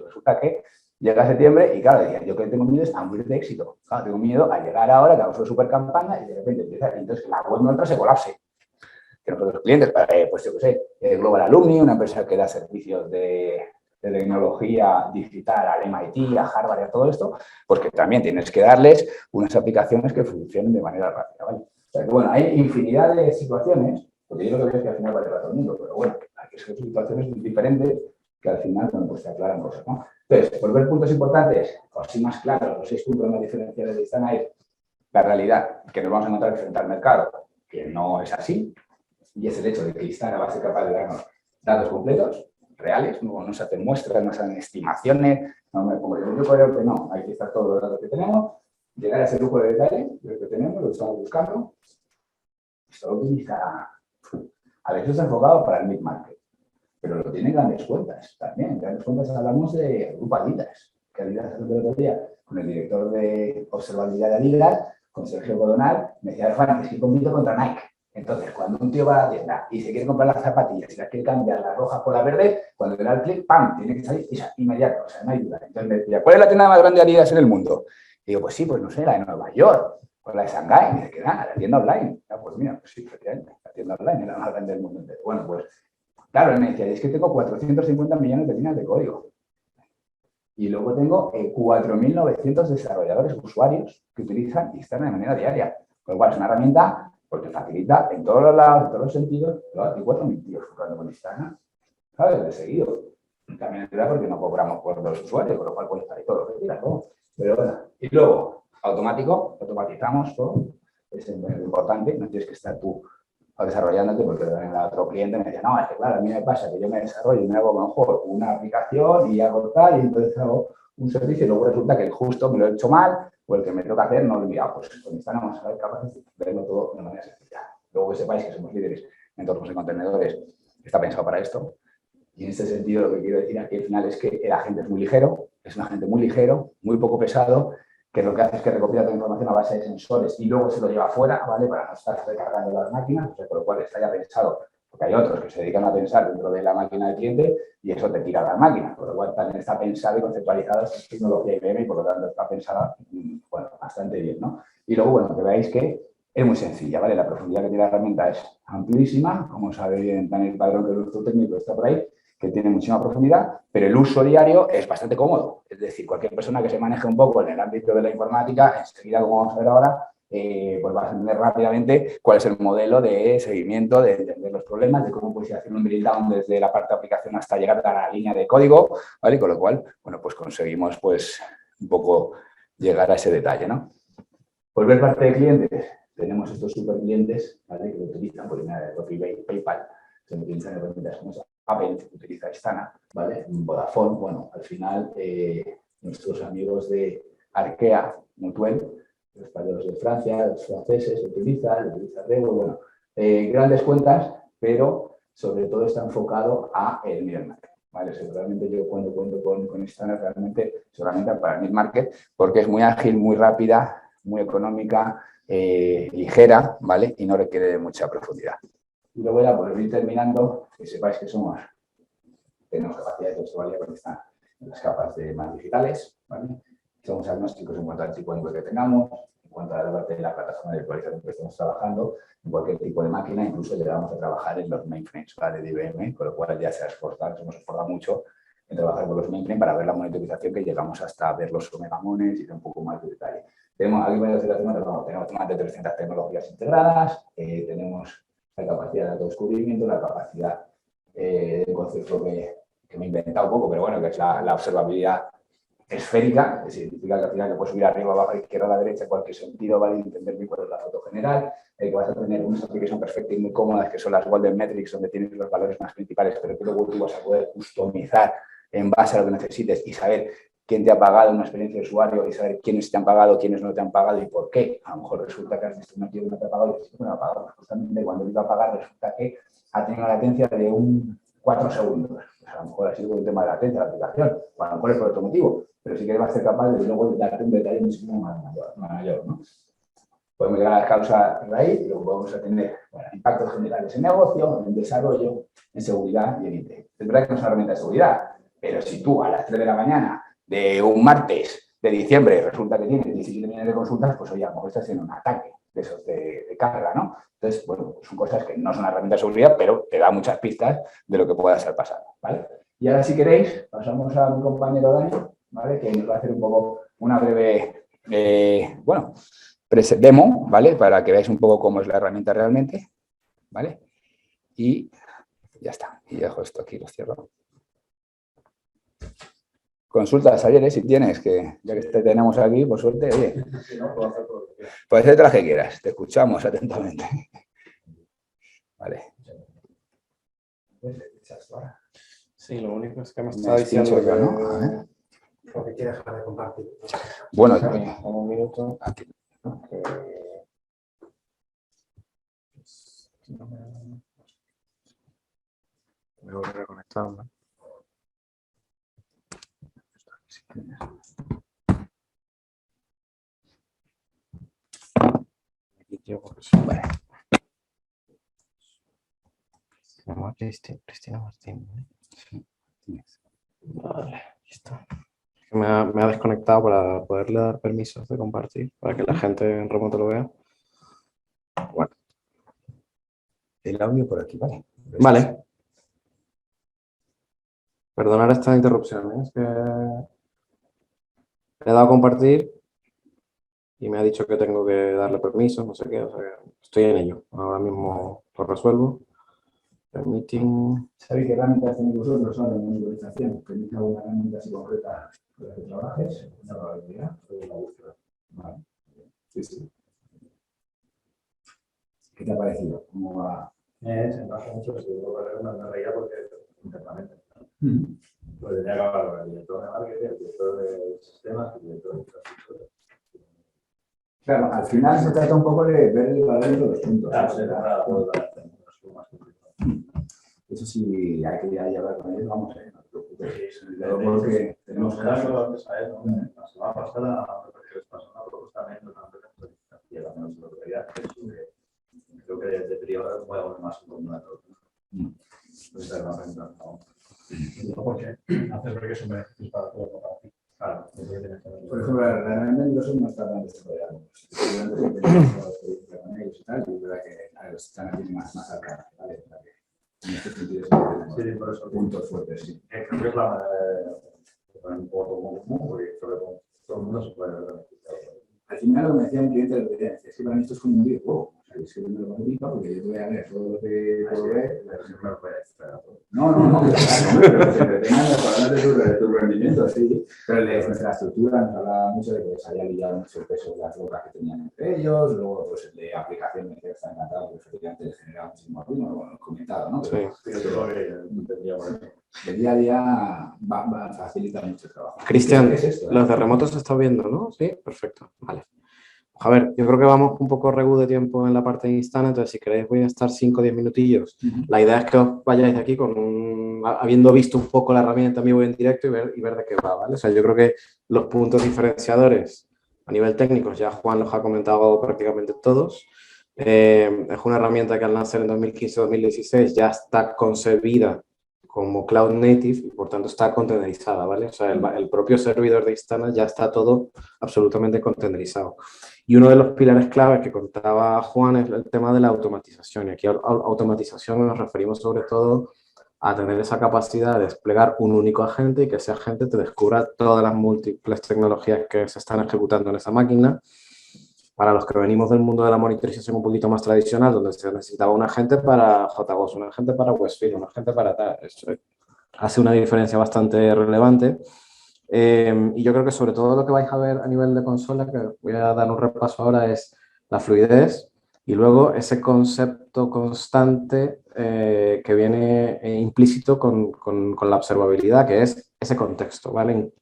resulta que llega septiembre y claro, decía, yo que tengo miedo es a morir de éxito. Claro, tengo miedo a llegar ahora, que hagamos una super campaña y de repente empieza, entonces que la web nuestra se colapse. Que nosotros clientes, pues yo qué sé, Global Alumni, una empresa que da servicios de tecnología digital al MIT, a Harvard y a todo esto, pues que también tienes que darles unas aplicaciones que funcionen de manera rápida, ¿vale? O sea que, bueno, hay infinidad de situaciones, porque yo lo que veo es que al final vale para todo el mundo, pero bueno, hay que ser situaciones muy diferentes que al final, bueno, pues te aclaran cosas, ¿no? Entonces, por ver puntos importantes, o así más claros, los 6 puntos más diferenciales de Istana es la realidad que nos vamos a encontrar frente al mercado, que no es así, y es el hecho de que Istana va a ser capaz de darnos datos completos, reales, no se hacen muestras, no se hacen estimaciones, no me pongo yo creo que no, hay que estar todos los datos que tenemos, llegar a ese lujo de detalle de lo que tenemos, lo que estamos buscando, esto lo utiliza, a veces está enfocado para el mid-market, pero lo tienen grandes cuentas también, en grandes cuentas hablamos de Grupo Adidas, que Adidas el otro día, con el director de observabilidad de Adidas, con Sergio Codonal, me decía, Juan, es que compito contra Nike. Entonces, cuando un tío va a la tienda y se quiere comprar las zapatillas y las quiere cambiar la roja por la verde, cuando le da el clic, ¡pam!, tiene que salir inmediato, o sea, no hay duda. Entonces me decía, ¿cuál es la tienda más grande de Adidas en el mundo? Y digo, pues sí, pues no sé, la de Nueva York, o la de Shanghái. Y dice, ¿qué da? La tienda online. Ah, pues mira, pues sí, efectivamente, la tienda online es la más grande del mundo entero. Bueno, pues, claro, él me decía, es que tengo 450 millones de líneas de código. Y luego tengo 4.900 desarrolladores, usuarios, que utilizan Istana de manera diaria. Con lo cual, es una herramienta porque facilita en todos los lados, en todos los sentidos. Hay 4.000 tíos jugando con Istana, ¿sabes? De seguido. También es verdad porque no cobramos por los usuarios, con lo cual puede estar ahí todo lo que quieras, ¿no? Pero bueno, y luego, automatizamos todo. Es importante, no tienes que estar tú desarrollándote, porque el otro cliente me decía, no, es que claro, a mí me pasa que yo me desarrollo y me hago a lo mejor una aplicación y hago tal, y entonces hago un servicio y luego resulta que el justo me lo he hecho mal o el que me toca hacer no lo he enviado. Pues con Istana vamos a ser capaces de verlo todo de manera sencilla. Luego que sepáis que somos líderes en entornos de contenedores, está pensado para esto. Y en este sentido lo que quiero decir aquí al final es que el agente es muy ligero, es un agente muy ligero, muy poco pesado, que lo que hace es que recopila toda la información a base de sensores y luego se lo lleva fuera, ¿vale? Para no estar recargando las máquinas, o sea, por lo cual está ya pensado, porque hay otros que se dedican a pensar dentro de la máquina del cliente y eso te tira las máquinas, por lo cual también está pensado y conceptualizado esta tecnología IBM y por lo tanto está pensada, bueno, bastante bien, ¿no? Y luego, bueno, que veáis que es muy sencilla, ¿vale? La profundidad que tiene la herramienta es amplísima, como sabe bien Daniel Padrón, que es nuestro técnico, está por ahí, que tiene muchísima profundidad, pero el uso diario es bastante cómodo. Es decir, cualquier persona que se maneje un poco en el ámbito de la informática, enseguida, como vamos a ver ahora, pues vas a entender rápidamente cuál es el modelo de seguimiento, de entender los problemas, de cómo puedes hacer un drill down desde la parte de aplicación hasta llegar a la línea de código, ¿vale? Con lo cual, bueno, pues conseguimos pues un poco llegar a ese detalle, ¿no? Por ver parte de clientes, tenemos estos super clientes, ¿vale? Que lo utilizan, por ejemplo, PayPal, se utilizan herramientas como Apple, que utiliza Istana, ¿vale? Vodafone, bueno, al final nuestros amigos de Arkea, Mutuel, los españoles de Francia, los franceses lo utilizan Revo, bueno, grandes cuentas, pero sobre todo está enfocado a el middle market, ¿vale? O sea, realmente yo cuando cuento con Istana realmente es herramienta para el mid market porque es muy ágil, muy rápida, muy económica, ligera, ¿vale? Y no requiere de mucha profundidad. Y luego ya por ir terminando, que sepáis que tenemos capacidad de observabilidad con esta en las capas de más digitales, ¿vale? Somos agnósticos en cuanto al tipo de nube que tengamos, en cuanto a la parte de la plataforma de virtualización que estamos trabajando, en cualquier tipo de máquina, incluso llegamos a trabajar en los mainframes, ¿vale? De IBM, con lo cual ya se ha esforzado, hemos esforzado mucho en trabajar con los mainframes para ver la monitorización, que llegamos hasta ver los omegamones y de un poco más de detalle. Tenemos aquí varias operaciones, tenemos más de 300 tecnologías integradas, tenemos la capacidad de autodescubrimiento, la capacidad de un concepto que me he inventado un poco, pero bueno, que es la observabilidad esférica, que significa que al final que puedes subir arriba, abajo, izquierda, a la derecha, en cualquier sentido, ¿vale? Y entender bien cuál es la foto general, que vas a tener una aplicación perfecta y muy cómoda, que son las Golden Metrics, donde tienes los valores más principales, pero que luego tú vas a poder customizar en base a lo que necesites y saber quién te ha pagado una experiencia de usuario y saber quiénes te han pagado, quiénes no te han pagado y por qué. A lo mejor resulta que has visto un archivo que no te ha pagado y dices, bueno, ha pagado. Justamente cuando iba a pagar resulta que ha tenido una latencia de 4 segundos. Pues a lo mejor ha sido un tema de latencia de la aplicación, o a lo mejor es por otro motivo, pero sí que va a ser capaz de luego darte un detalle muchísimo más mayor, ¿no? Podemos llegar a la causa raíz y luego vamos a tener impactos generales en negocio, en desarrollo, en seguridad y en IT. Es verdad que no es una herramienta de seguridad, pero si tú a las 3 de la mañana de un martes de diciembre resulta que tienes 17 millones de consultas, pues oye, a lo mejor estás haciendo un ataque de esos de carga, ¿no? Entonces, bueno, son cosas que no son una herramienta de seguridad, pero te da muchas pistas de lo que pueda estar pasando, ¿vale? Y ahora, si queréis, pasamos a mi compañero Dani, ¿vale? Que nos va a hacer un poco una breve, demo, ¿vale? Para que veáis un poco cómo es la herramienta realmente, ¿vale? Y ya está. Y dejo esto aquí, lo cierro. Consultas, ayer, si tienes, que ya que te tenemos aquí, por suerte, oye, puedes hacer las que quieras, te escuchamos atentamente. Vale. Sí, lo único es que me está diciendo yo, ¿no? A ver. Porque quiere dejar de compartir. Bueno, un minuto. Aquí. Me voy a reconectar, ¿no? Vale. Se llama Cristina Martín. Sí. Vale, listo. Me ha desconectado para poderle dar permisos de compartir, para que la gente en remoto lo vea. Bueno. El audio por aquí, ¿vale? Vale. Perdonar esta interrupción, ¿eh? Es que le he dado a compartir y me ha dicho que tengo que darle permiso, no sé qué, o sea, estoy en ello. Ahora mismo lo resuelvo. Permitting. ¿Sabéis qué herramientas tenéis vosotros ahora en monitorización? ¿Tenéis alguna herramienta así concreta con la que trabajes? Una probabilidad o una búsqueda. Vale. Sí. ¿Qué te ha parecido? ¿Cómo va? Se encaja mucho, seguro que me reía porque internamente. Pues tenía que hablar con el director de marketing, el director de sistemas, el director de infraestructura. Claro, al final se trata un poco de ver el valor de los puntos. Claro, Eso sí, hay que hablar con ellos, vamos, no te preocupes. Porque tenemos casos. La semana pasada, les pasó una propuesta a una empresa que la menos lo que quería, creo que de privado voy a volver más con una otra. Entonces, la renta, ¿no? ¿Por qué? Hacer porque es un beneficio para todo el país. Claro. Por ejemplo, la herramienta de los no está tan desarrollada. Con ellos y tal, y es verdad que están aquí más alcanza, ¿vale? En este sentido, sí, por eso. Puntos fuertes, sí. Creo que es la manera de poner un poco común, porque creo que todo el mundo se puede beneficiar. Al final, lo que me decía un cliente de la es que para mí esto es como un videojuego. Es que me lo comunico porque yo te voy a ver todo lo que puedo ver. No, pero se entretengan mejorando tu rendimiento, sí. Pero de nuestra estructura nos hablaba mucho de que se había liado mucho el peso de las rocas que tenían entre ellos, luego pues el de aplicación que está encantado, que efectivamente les genera muchísimo ruido, lo hemos comentado, ¿no? Pero el día a día facilita mucho el trabajo. Cristian, los de remoto se está viendo, ¿no? Sí, perfecto, vale. A ver, yo creo que vamos un poco regu de tiempo en la parte de Instana, entonces si queréis voy a estar 5 o 10 minutillos. La idea es que os vayáis de aquí habiendo visto un poco la herramienta en vivo y en directo y ver de qué va, ¿vale? O sea, yo creo que los puntos diferenciadores a nivel técnico ya Juan los ha comentado prácticamente todos. Es una herramienta que al nacer en 2015-2016 ya está concebida como Cloud Native y por tanto está containerizada, ¿vale? O sea, el propio servidor de Instana ya está todo absolutamente containerizado. Y uno de los pilares claves que contaba Juan es el tema de la automatización. Y aquí a automatización nos referimos sobre todo a tener esa capacidad de desplegar un único agente y que ese agente te descubra todas las múltiples tecnologías que se están ejecutando en esa máquina. Para los que venimos del mundo de la monitorización un poquito más tradicional, donde se necesitaba un agente para JBoss, un agente para Westfield, un agente para tal, eso hace una diferencia bastante relevante. Y yo creo que sobre todo lo que vais a ver a nivel de consola, que voy a dar un repaso ahora, es la fluidez y luego ese concepto constante que viene implícito con la observabilidad, que es ese contexto, ¿vale?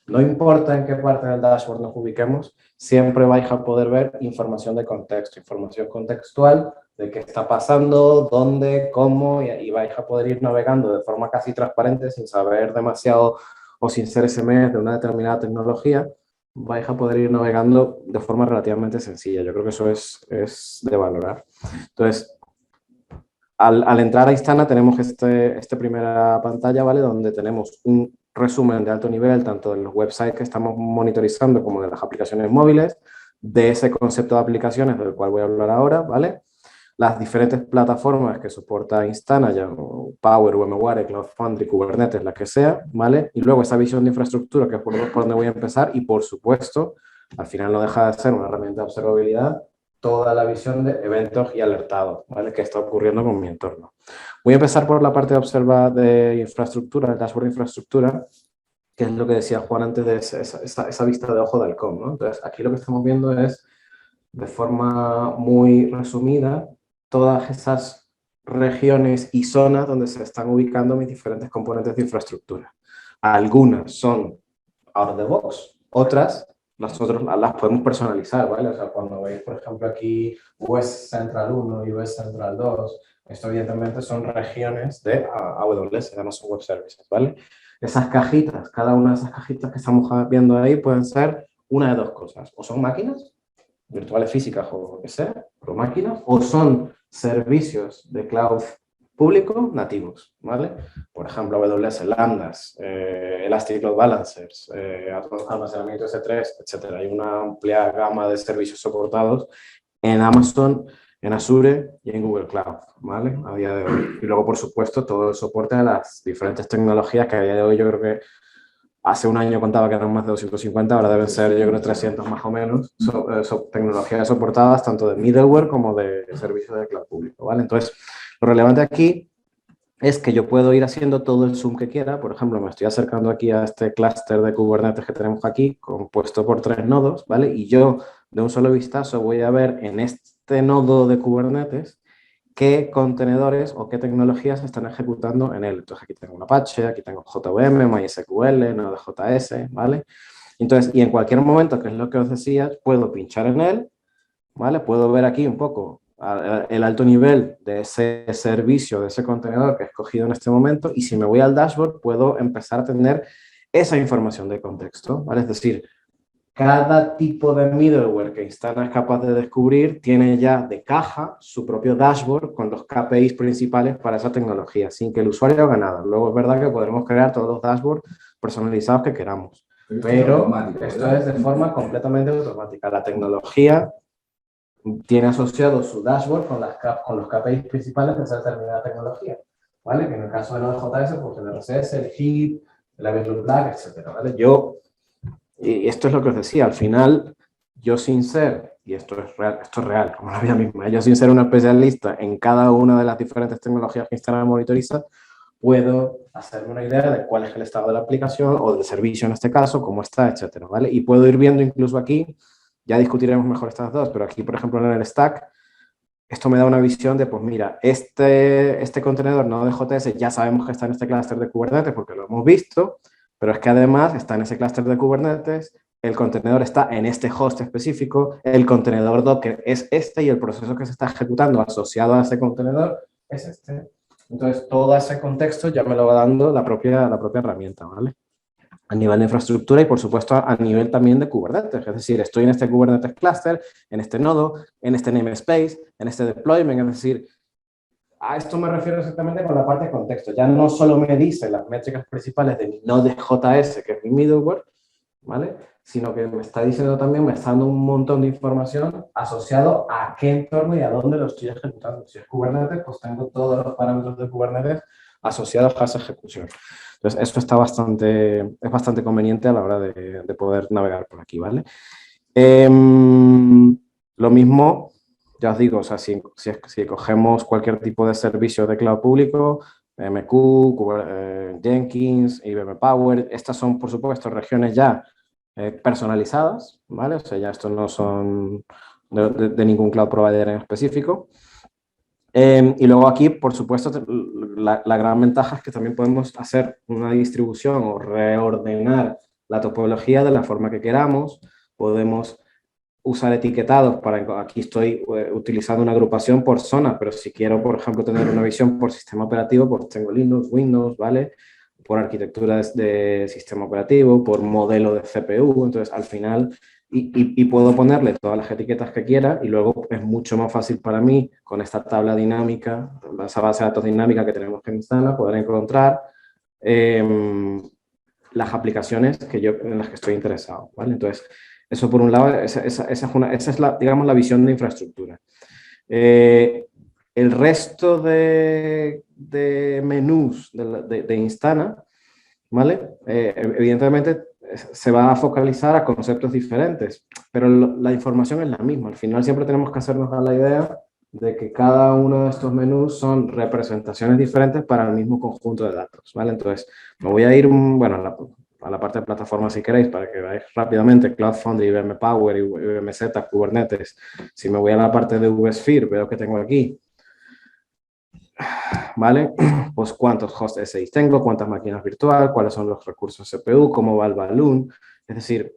No importa en qué parte del dashboard nos ubiquemos, siempre vais a poder ver información de contexto, información contextual de qué está pasando, dónde, cómo, y vais a poder ir navegando de forma casi transparente sin saber demasiado o sin ser SMS de una determinada tecnología, vais a poder ir navegando de forma relativamente sencilla. Yo creo que eso es de valorar. Entonces, al entrar a Instana tenemos esta primera pantalla, ¿vale? Donde tenemos un resumen de alto nivel, tanto de los websites que estamos monitorizando como de las aplicaciones móviles, de ese concepto de aplicaciones del cual voy a hablar ahora, ¿vale? Las diferentes plataformas que soporta Instana, ya Power, VMware, Cloud Foundry, Kubernetes, la que sea, ¿vale? Y luego esa visión de infraestructura, que es por donde voy a empezar, y por supuesto, al final no deja de ser una herramienta de observabilidad, toda la visión de eventos y alertados, ¿vale? ¿Qué está ocurriendo con mi entorno? Voy a empezar por la parte de infraestructura, el dashboard de infraestructura, que es lo que decía Juan antes de esa vista de ojo de halcón, ¿no? Entonces, aquí lo que estamos viendo es, de forma muy resumida, todas esas regiones y zonas donde se están ubicando mis diferentes componentes de infraestructura. Algunas son out of the box, otras nosotros las podemos personalizar, ¿vale? O sea, cuando veis, por ejemplo, aquí US Central 1 y US Central 2, esto evidentemente son regiones de AWS, de Amazon Web Services, ¿vale? Esas cajitas, cada una de esas cajitas que estamos viendo ahí pueden ser una de dos cosas, o son máquinas virtuales físicas o lo que sea, o máquinas, o son servicios de cloud público nativos, ¿vale? Por ejemplo, AWS Lambdas, Elastic Load Balancers, almacenamiento S3, etc. Hay una amplia gama de servicios soportados en Amazon, en Azure y en Google Cloud, ¿vale? A día de hoy. Y luego, por supuesto, todo el soporte de las diferentes tecnologías que a día de hoy yo creo que hace un año contaba que eran más de 250, ahora deben ser yo creo 300 más o menos, tecnologías soportadas tanto de middleware como de servicios de cloud público, ¿vale? Entonces, lo relevante aquí es que yo puedo ir haciendo todo el zoom que quiera. Por ejemplo, me estoy acercando aquí a este clúster de Kubernetes que tenemos aquí, compuesto por 3 nodos, ¿vale? Y yo, de un solo vistazo, voy a ver en este nodo de Kubernetes qué contenedores o qué tecnologías se están ejecutando en él. Entonces, aquí tengo un Apache, aquí tengo JVM, MySQL, Node.js, ¿vale? Entonces, y en cualquier momento, que es lo que os decía, puedo pinchar en él, ¿vale? Puedo ver aquí un poco el alto nivel de ese servicio, de ese contenedor que he escogido en este momento, y si me voy al dashboard, puedo empezar a tener esa información de contexto, ¿vale? Es decir, cada tipo de middleware que Instana es capaz de descubrir tiene ya de caja su propio dashboard con los KPIs principales para esa tecnología, sin que el usuario haga nada. Luego es verdad que podremos crear todos los dashboards personalizados que queramos, pero esto es de forma completamente automática. La tecnología tiene asociado su dashboard con los KPIs principales de esa determinada tecnología, ¿vale? Que en el caso de Node.js, pues el RCS, el heap, el Event Flag, etcétera, ¿vale? Y esto es lo que os decía, al final, yo sin ser, y esto es real, como la vida misma, yo sin ser un especialista en cada una de las diferentes tecnologías que Instagram monitoriza, puedo hacerme una idea de cuál es el estado de la aplicación o del servicio en este caso, cómo está, etcétera, ¿vale? Y puedo ir viendo incluso aquí, ya discutiremos mejor estas dos, pero aquí, por ejemplo, en el stack, esto me da una visión de, pues mira, este contenedor Node.js ya sabemos que está en este clúster de Kubernetes porque lo hemos visto, pero es que además está en ese clúster de Kubernetes, el contenedor está en este host específico, el contenedor Docker es este y el proceso que se está ejecutando asociado a ese contenedor es este. Entonces, todo ese contexto ya me lo va dando la propia herramienta, ¿vale? A nivel de infraestructura y, por supuesto, a nivel también de Kubernetes. Es decir, estoy en este Kubernetes cluster, en este nodo, en este namespace, en este deployment. Es decir, a esto me refiero exactamente con la parte de contexto. Ya no solo me dice las métricas principales de mi Node.js, que es mi middleware, ¿vale? Sino que me está diciendo también, me está dando un montón de información asociado a qué entorno y a dónde lo estoy ejecutando. Si es Kubernetes, pues tengo todos los parámetros de Kubernetes asociados a esa ejecución. Entonces, eso está es bastante conveniente a la hora de poder navegar por aquí, ¿vale? Lo mismo, ya os digo, o sea, si cogemos cualquier tipo de servicio de cloud público, MQ, Jenkins, IBM Power, estas son, por supuesto, regiones ya personalizadas, ¿vale? O sea, ya estos no son de ningún cloud provider en específico. Y luego aquí, por supuesto, la gran ventaja es que también podemos hacer una distribución o reordenar la topología de la forma que queramos. Podemos usar etiquetados para, aquí estoy utilizando una agrupación por zona, pero si quiero, por ejemplo, tener una visión por sistema operativo, pues tengo Linux, Windows, ¿vale? Por arquitectura de sistema operativo, por modelo de CPU, entonces al final, y puedo ponerle todas las etiquetas que quiera y luego es mucho más fácil para mí con esta tabla dinámica, esa base de datos dinámica que tenemos en Instana, poder encontrar las aplicaciones en las que estoy interesado, ¿vale? Entonces, eso por un lado, esa es la, digamos, la visión de infraestructura. El resto de menús de Instana, ¿vale? Evidentemente se va a focalizar a conceptos diferentes, pero la información es la misma. Al final siempre tenemos que hacernos a la idea de que cada uno de estos menús son representaciones diferentes para el mismo conjunto de datos, ¿vale? Entonces, me voy a ir, bueno, a la parte de plataforma si queréis, para que veáis rápidamente Cloud Foundry, IBM Power, IBM Z, Kubernetes. Si me voy a la parte de vSphere, veo que tengo aquí, ¿vale? Pues cuántos hosts S6 tengo, cuántas máquinas virtuales, cuáles son los recursos CPU, cómo va el balloon. Es decir,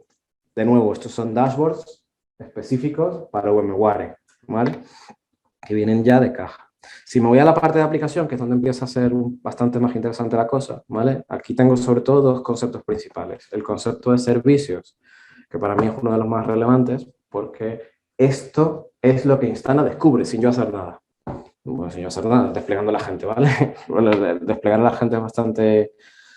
de nuevo, estos son dashboards específicos para VMware, ¿vale? Que vienen ya de caja. Si me voy a la parte de aplicación, que es donde empieza a ser bastante más interesante la cosa, ¿vale? Aquí tengo sobre todo dos conceptos principales. El concepto de servicios, que para mí es uno de los más relevantes, porque esto es lo que Instana descubre sin yo hacer nada. Bueno, sin yo hacer nada, desplegando a la gente, ¿vale? Bueno, desplegar a la gente es bastante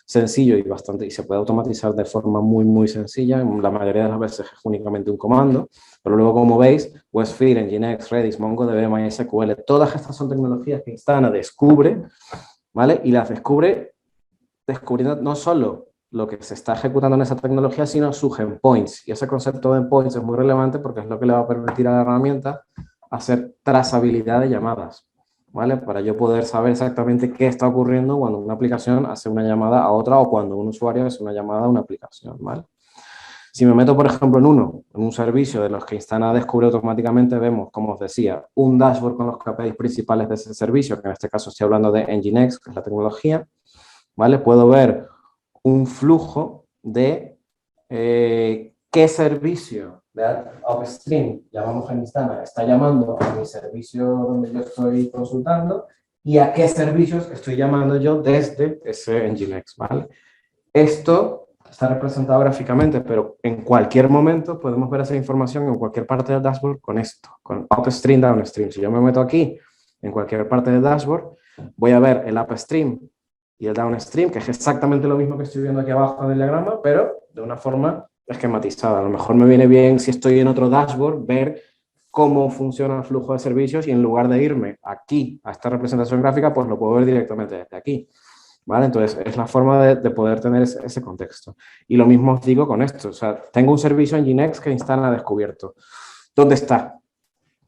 sencillo y se puede automatizar de forma muy, muy sencilla. La mayoría de las veces es únicamente un comando, pero luego, como veis, WebSphere, Nginx, Redis, MongoDB, MySQL, todas estas son tecnologías que Instana descubre, ¿vale? Y las descubre descubriendo no solo lo que se está ejecutando en esa tecnología, sino sus endpoints. Y ese concepto de endpoints es muy relevante porque es lo que le va a permitir a la herramienta hacer trazabilidad de llamadas, ¿vale? Para yo poder saber exactamente qué está ocurriendo cuando una aplicación hace una llamada a otra o cuando un usuario hace una llamada a una aplicación, ¿vale? Si me meto, por ejemplo, en un servicio de los que Instana descubre automáticamente, vemos, como os decía, un dashboard con los KPIs principales de ese servicio, que en este caso estoy hablando de Nginx, que es la tecnología, ¿vale? Puedo ver un flujo de qué servicio de upstream, llamamos en Instana, está llamando a mi servicio donde yo estoy consultando y a qué servicios estoy llamando yo desde ese Nginx, ¿vale? Esto está representado gráficamente, pero en cualquier momento podemos ver esa información en cualquier parte del dashboard con esto, con upstream, downstream. Si yo me meto aquí, en cualquier parte del dashboard, voy a ver el upstream y el downstream, que es exactamente lo mismo que estoy viendo aquí abajo en el diagrama, pero de una forma esquematizada. A lo mejor me viene bien, si estoy en otro dashboard, ver cómo funciona el flujo de servicios y en lugar de irme aquí a esta representación gráfica, pues lo puedo ver directamente desde aquí, ¿vale? Entonces, es la forma de poder tener ese contexto. Y lo mismo os digo con esto. O sea, tengo un servicio en Nginx que Instana descubierto. ¿Dónde está?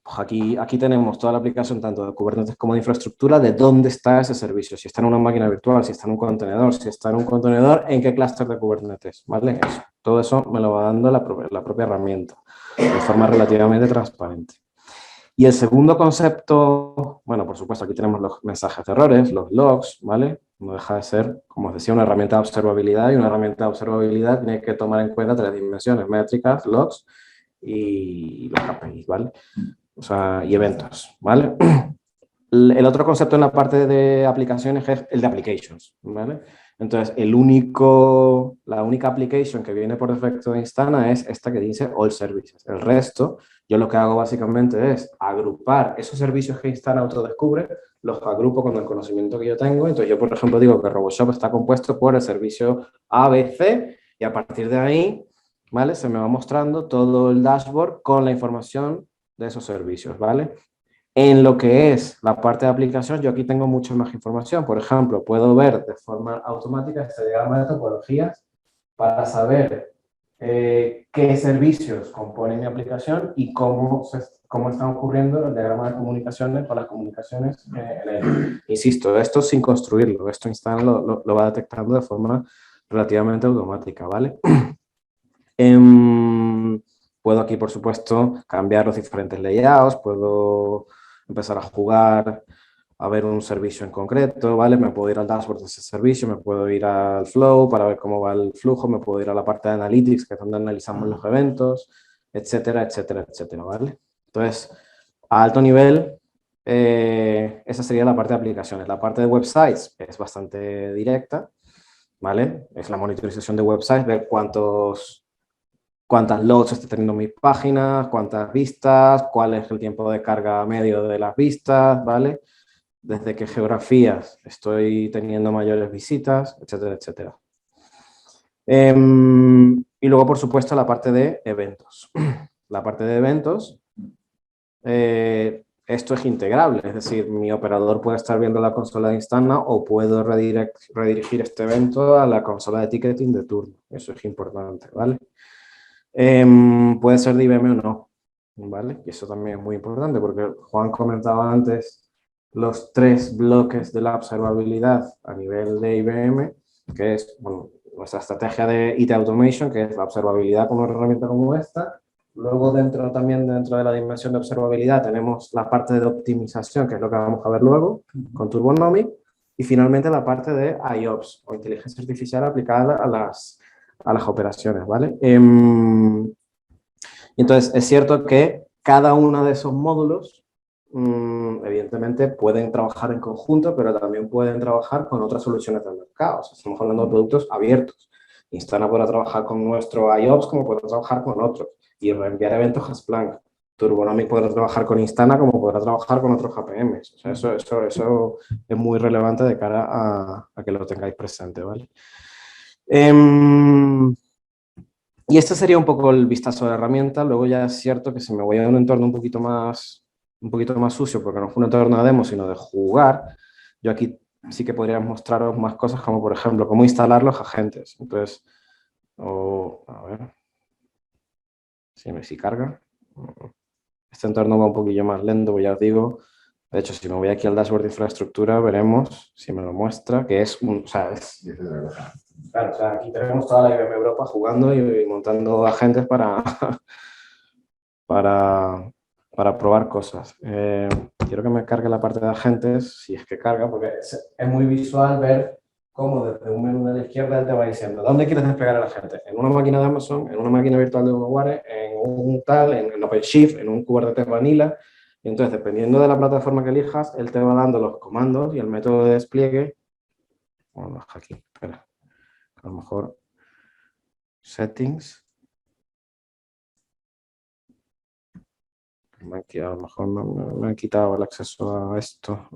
Pues aquí tenemos toda la aplicación, tanto de Kubernetes como de infraestructura, de dónde está ese servicio. Si está en una máquina virtual, si está en un contenedor, si está en un contenedor, en qué clúster de Kubernetes, ¿vale? Todo eso me lo va dando la propia herramienta, de forma relativamente transparente. Y el segundo concepto, bueno, por supuesto, aquí tenemos los mensajes de errores, los logs, ¿vale? No deja de ser, como os decía, una herramienta de observabilidad, y una herramienta de observabilidad tiene que tomar en cuenta tres dimensiones: métricas, logs y los KPIs, ¿vale? O sea, y eventos, ¿vale? El otro concepto en la parte de aplicaciones es el de applications, ¿vale? Entonces, la única application que viene por defecto de Instana es esta que dice All Services. El resto, yo lo que hago básicamente es agrupar esos servicios que Instana autodescubre, los agrupo con el conocimiento que yo tengo. Entonces, yo, por ejemplo, digo que RoboShop está compuesto por el servicio A, B, C, y a partir de ahí, ¿vale? Se me va mostrando todo el dashboard con la información de esos servicios, ¿vale? En lo que es la parte de aplicación, yo aquí tengo mucha más información. Por ejemplo, puedo ver de forma automática este diagrama de topologías para saber qué servicios componen mi aplicación y cómo están ocurriendo el diagrama de comunicaciones o las comunicaciones en él. Insisto, esto sin construirlo, esto Instana lo va detectando de forma relativamente automática, ¿vale? Puedo aquí, por supuesto, cambiar los diferentes layouts, puedo empezar a jugar, a ver un servicio en concreto, ¿vale? Me puedo ir al dashboard de ese servicio, me puedo ir al flow para ver cómo va el flujo, me puedo ir a la parte de analytics, que es donde analizamos los eventos, etcétera, etcétera, etcétera, ¿vale? Entonces, a alto nivel, esa sería la parte de aplicaciones. La parte de websites es bastante directa, ¿vale? Es la monitorización de websites, ver cuántas loads está teniendo mis páginas, cuántas vistas, cuál es el tiempo de carga medio de las vistas, ¿vale? Desde qué geografías estoy teniendo mayores visitas, etcétera, etcétera. Y luego, por supuesto, la parte de eventos. La parte de eventos, esto es integrable, es decir, mi operador puede estar viendo la consola de Instana o puedo redirigir este evento a la consola de ticketing de turno. Eso es importante, ¿vale? Puede ser de IBM o no, ¿vale? Y eso también es muy importante porque Juan comentaba antes los 3 bloques de la observabilidad a nivel de IBM, que es, bueno, nuestra estrategia de IT Automation, que es la observabilidad con una herramienta como esta. Luego, dentro de la dimensión de observabilidad, tenemos la parte de optimización, que es lo que vamos a ver luego, con Turbonomic. Y finalmente, la parte de IOPS, o inteligencia artificial aplicada a las operaciones, ¿vale? Entonces, es cierto que cada uno de esos módulos, evidentemente, pueden trabajar en conjunto, pero también pueden trabajar con otras soluciones del mercado. O sea, estamos hablando de productos abiertos. Instana podrá trabajar con nuestro IOPS como podrá trabajar con otros y reenviar eventos a Splunk. Turbonomic podrá trabajar con Instana como podrá trabajar con otros APMs. O sea, eso es muy relevante de cara a que lo tengáis presente, ¿vale? Y este sería un poco el vistazo de la herramienta. Luego ya es cierto que si me voy a un entorno un poquito más sucio, porque no es un entorno de demo, sino de jugar, yo aquí sí que podría mostraros más cosas, como por ejemplo, cómo instalar los agentes. Entonces, a ver, si carga. Este entorno va un poquillo más lento, pues ya os digo. De hecho, si me voy aquí al dashboard de infraestructura, veremos, si me lo muestra, que es un... O sea, claro, o sea, aquí tenemos toda la IBM Europa jugando y montando agentes para probar cosas. Quiero que me cargue la parte de agentes, si es que carga, porque es muy visual ver cómo desde un menú de la izquierda él te va diciendo ¿dónde quieres desplegar el agente? En una máquina de Amazon, en una máquina virtual de VMware, en un tal, en OpenShift, en un Kubernetes Vanilla. Y entonces, dependiendo de la plataforma que elijas, él te va dando los comandos y el método de despliegue. Vamos aquí, espera. A lo mejor settings. A lo mejor me han quitado el acceso a esto.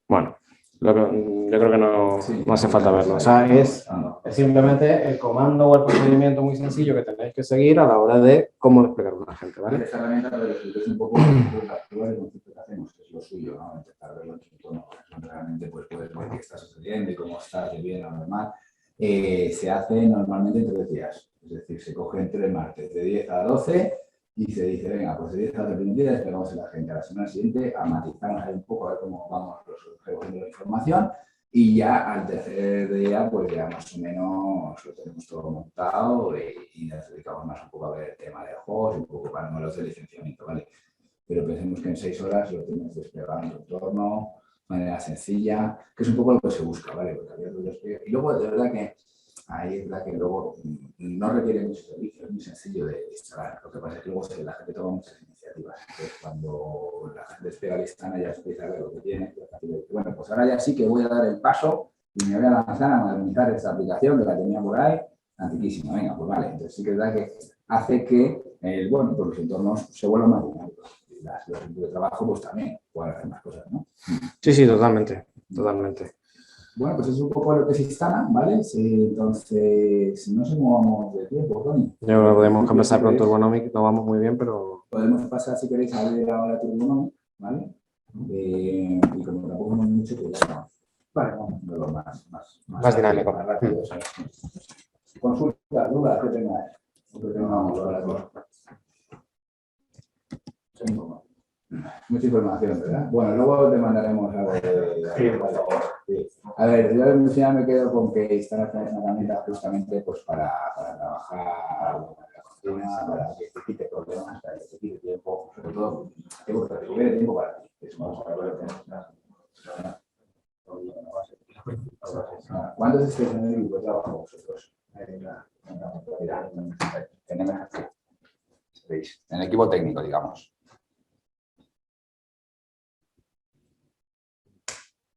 Bueno, yo creo que no hace falta verlo. O sea, es simplemente el comando o el procedimiento muy sencillo que tenéis que seguir a la hora de cómo desplegar un agente, ¿vale? Esta herramienta es un poco el concepto que hacemos, que es lo suyo, ¿no? Empezar a verlo en su tono, realmente pues puedes ver qué está sucediendo y cómo está, de bien o normal. Se hace normalmente en 3 días, es decir, se coge entre martes de 10 a 12 y se dice, venga, pues de 10 a 12 días desplegamos el agente. A la semana siguiente matizamos ahí un poco a ver cómo vamos recogiendo la información y ya al tercer día pues ya más o menos lo tenemos todo montado y nos dedicamos más un poco a ver el tema de juegos y un poco para números de licenciamiento, ¿vale? Pero pensemos que en 6 horas lo tenemos desplegado en el entorno de manera sencilla, que es un poco lo que se busca, ¿vale? Y luego, de verdad que ahí es la que luego no requiere mucho servicio, es muy sencillo de instalar. Lo que pasa es que luego la gente toma muchas iniciativas. Entonces, cuando la gente despega el Instana ya empieza a ver lo que tiene. Bueno, pues ahora ya sí que voy a dar el paso y me voy a lanzar a modernizar esta aplicación que la tenía por ahí, antiquísima. Venga, pues vale. Entonces sí que es verdad que hace que bueno, pues los entornos se vuelvan más dinámicos. Los equipos de trabajo pues también pueden hacer más cosas, ¿no? Sí, sí, totalmente, totalmente. Bueno, pues es un poco lo que se instala, ¿vale? Sí, entonces, no sé cómo vamos de tiempo, Tony. Yo creo que podemos empezar con Turbonomic, no vamos muy bien, pero... Podemos pasar, si queréis, a ver ahora Turbonomic, ¿vale? Y como tampoco hemos mucho, pues ya vale, vamos a verlo más dinámico. Más rápido, ¿sabes? Consulta, dudas que tengáis. Mucha información, ¿verdad? Bueno, luego te mandaremos algo de... A ver, yo ya me quedo con que instalación es una herramienta justamente pues, para trabajar en la cocina, para que te quite problemas, para que te quite tiempo, sobre todo, para que tuviera tiempo para ti. ¿Cuántos estáis en el equipo de trabajo vosotros? En el equipo técnico, digamos.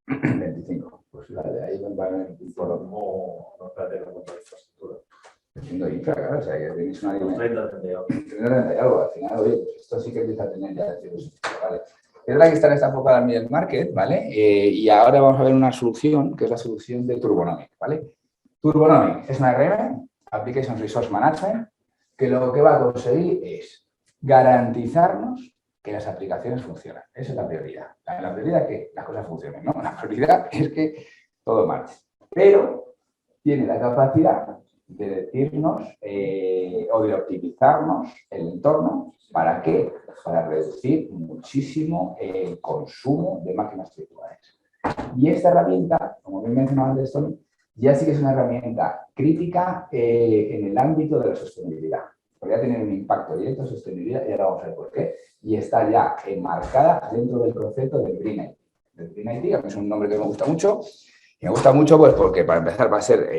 25. Pues la de ahí van a por lo mismo no planteo con la infraestructura. Haciendo infra, claro, o sea, que tenéis una 30 y algo. Al final, oye, pues esto sí que empieza a tener ya, ¿vale? Es verdad que está en esta época también el market, ¿vale? Y ahora vamos a ver una solución, que es la solución de Turbonomic, ¿vale? Turbonomic es una RM, Application Resource Management, que lo que va a conseguir es garantizarnos que las aplicaciones funcionan. Esa es la prioridad. La prioridad es que las cosas funcionen, ¿no? La prioridad es que todo marche. Pero tiene la capacidad de decirnos o de optimizarnos el entorno. ¿Para qué? Para reducir muchísimo el consumo de máquinas virtuales. Y esta herramienta, como bien mencionaba antes, Tony, ya sí que es una herramienta crítica en el ámbito de la sostenibilidad. Podría tener un impacto directo en sostenibilidad y ahora vamos a ver por qué. Y está ya enmarcada dentro del concepto del Green IT. El Green IT, que es un nombre que me gusta mucho. Y me gusta mucho pues porque para empezar va a ser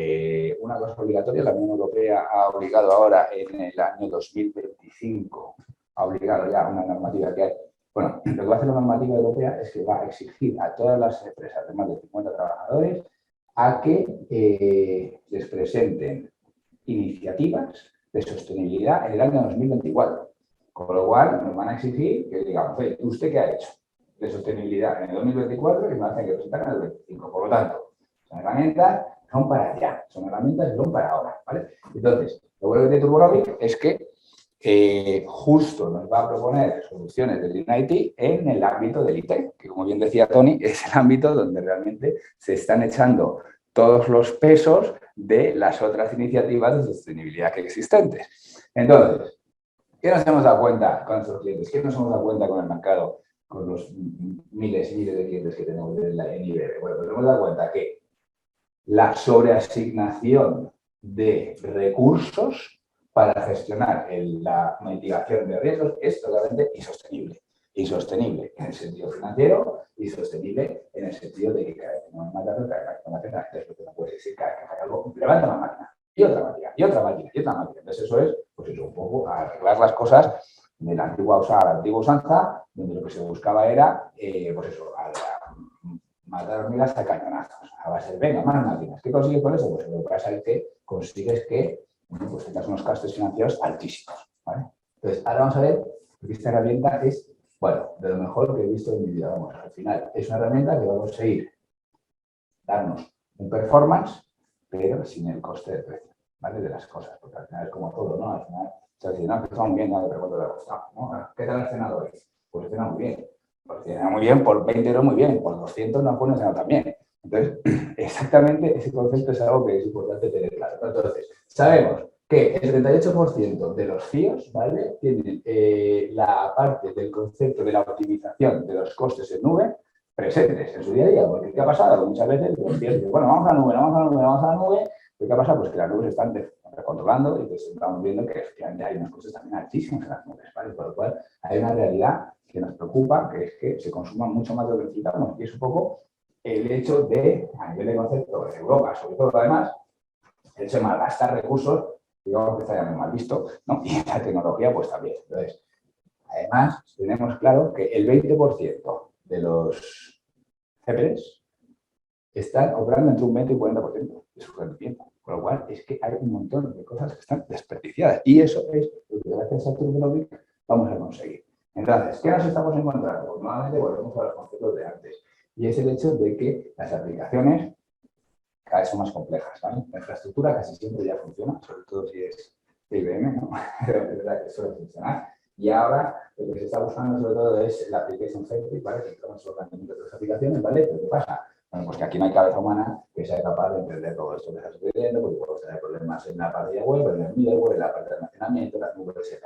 una cosa obligatoria. La Unión Europea ha obligado ahora en el año 2025, ha obligado ya una normativa que hay. Bueno, lo que va a hacer la normativa europea es que va a exigir a todas las empresas de más de 50 trabajadores a que les presenten iniciativas de sostenibilidad en el año 2024. Con lo cual, nos van a exigir que digamos, ¿usted qué ha hecho de sostenibilidad en el 2024? Y me hacen que presentar en el 2025. Por lo tanto, son herramientas son para allá, son herramientas que son para ahora, ¿vale? Entonces, lo bueno que tiene Turbonomic es que justo nos va a proponer soluciones del Green IT en el ámbito del IT, que como bien decía Tony, es el ámbito donde realmente se están echando todos los pesos de las otras iniciativas de sostenibilidad que existentes. Entonces, ¿qué nos hemos dado cuenta con nuestros clientes? ¿Qué nos hemos dado cuenta con el mercado, con los miles y miles de clientes que tenemos en IBM? Bueno, pues nos hemos dado cuenta que la sobreasignación de recursos para gestionar la mitigación de riesgos es totalmente insostenible. Insostenible en el sentido financiero y sostenible en el sentido de que cada vez que tenemos más datos, cada vez que más datos, entonces no puedes decir cada vez que falla algo, levanta una máquina y otra máquina y otra máquina y otra máquina. Entonces eso es, pues eso, un poco arreglar las cosas de la antigua usanza, donde lo que se buscaba era, pues eso, matar hormigas a cañonazos. A base de, venga, más máquinas. ¿Qué consigues con eso? Pues lo que pasa es que consigues que, bueno, pues tengas unos costes financieros altísimos, ¿vale? Entonces, ahora vamos a ver, porque esta herramienta es, bueno, de lo mejor que he visto en mi vida. Vamos, al final, es una herramienta que va a conseguir darnos un performance, pero sin el coste de precio, ¿vale? De las cosas, porque al final es como todo, ¿no? Al final, se dice, no, que está muy bien, ya, pero ¿cuánto le ha costado? ¿No? ¿Qué tal el cenado hoy? Pues cena muy bien. Pues cena muy bien, por 20 euros muy bien, por 200 no puede cenar tan bien. Entonces, exactamente ese concepto es algo que es importante tener claro. Entonces, sabemos que el 38% de los CIOs, ¿vale?, tienen la parte del concepto de la optimización de los costes en nube presentes en su día a día. Porque ¿qué ha pasado? Muchas veces los CIOs dicen, bueno, vamos a la nube, vamos a la nube, vamos a la nube. ¿Qué ha pasado? Pues que las nubes están controlando y pues estamos viendo que efectivamente hay unos costes también altísimos en las nubes, ¿vale? Por lo cual hay una realidad que nos preocupa, que es que se consuma mucho más de lo que necesitamos. Y es un poco el hecho de, a nivel de concepto de Europa, sobre todo además, el hecho de malgastar recursos, digamos que está ya muy mal visto, ¿no? Y la tecnología, pues también. Entonces, además, tenemos claro que el 20% de los CEPRES están operando entre un 20 y 40% de su rendimiento. Con lo cual, es que hay un montón de cosas que están desperdiciadas. Y eso es lo que gracias a Turbonomic vamos a conseguir. Entonces, ¿qué nos estamos encontrando? Pues nuevamente volvemos a los conceptos de antes. Y es el hecho de que las aplicaciones cada vez son más complejas, ¿vale? La infraestructura casi siempre ya funciona, sobre todo si es de IBM, ¿no? Es verdad que suele funcionar. Y ahora lo que se está buscando sobre todo es la application safety, ¿vale? Que estamos organizando otras aplicaciones, ¿vale? Pero ¿qué pasa? Bueno, pues que aquí no hay cabeza humana que sea capaz de entender todo esto que está sucediendo, porque podemos tener problemas en la partida web, en el middleware, en la parte de almacenamiento, las nubes,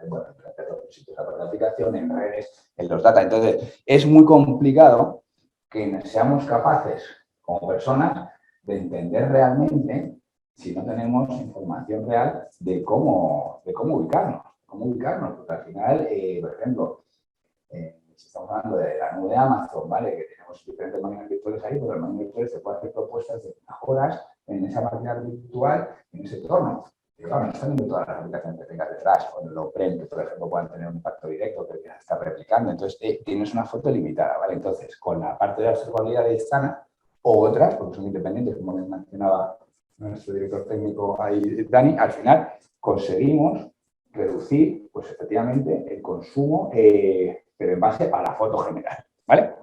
bueno, en los sitios de la aplicación, en redes, en los data. Entonces, es muy complicado que seamos capaces, como personas, de entender realmente si no tenemos información real de cómo ubicarnos. Porque al final, por ejemplo, si estamos hablando de la nube de Amazon, ¿vale? Que tenemos diferentes máquinas virtuales ahí, pero en las máquinas virtuales se pueden hacer propuestas de mejoras en esa máquina virtual, en ese entorno. Y claro, no están viendo todas las aplicaciones que tengas detrás, o en lo OPREM, que por ejemplo puedan tener un impacto directo que ya está replicando. Entonces, tienes una foto limitada, ¿vale? Entonces, con la parte de la observabilidad de Instana, o otras, porque son independientes, como mencionaba nuestro director técnico ahí, Dani, al final conseguimos reducir, pues efectivamente, el consumo, pero en base a la foto general, ¿vale?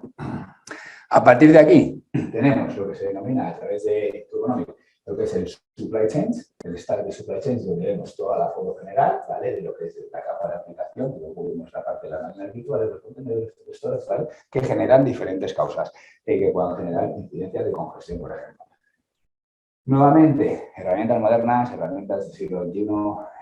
A partir de aquí tenemos lo que se denomina a través de Turbonomic, lo que es el supply chain, el stack de supply chain, donde vemos toda la foto general, ¿vale? De lo que es la capa de aplicación, luego vemos la parte de las máquinas virtuales, los contenedores, los storage, ¿vale? Que generan diferentes causas que puedan generar incidencias de congestión, por ejemplo. Nuevamente, herramientas modernas, herramientas del siglo XXI,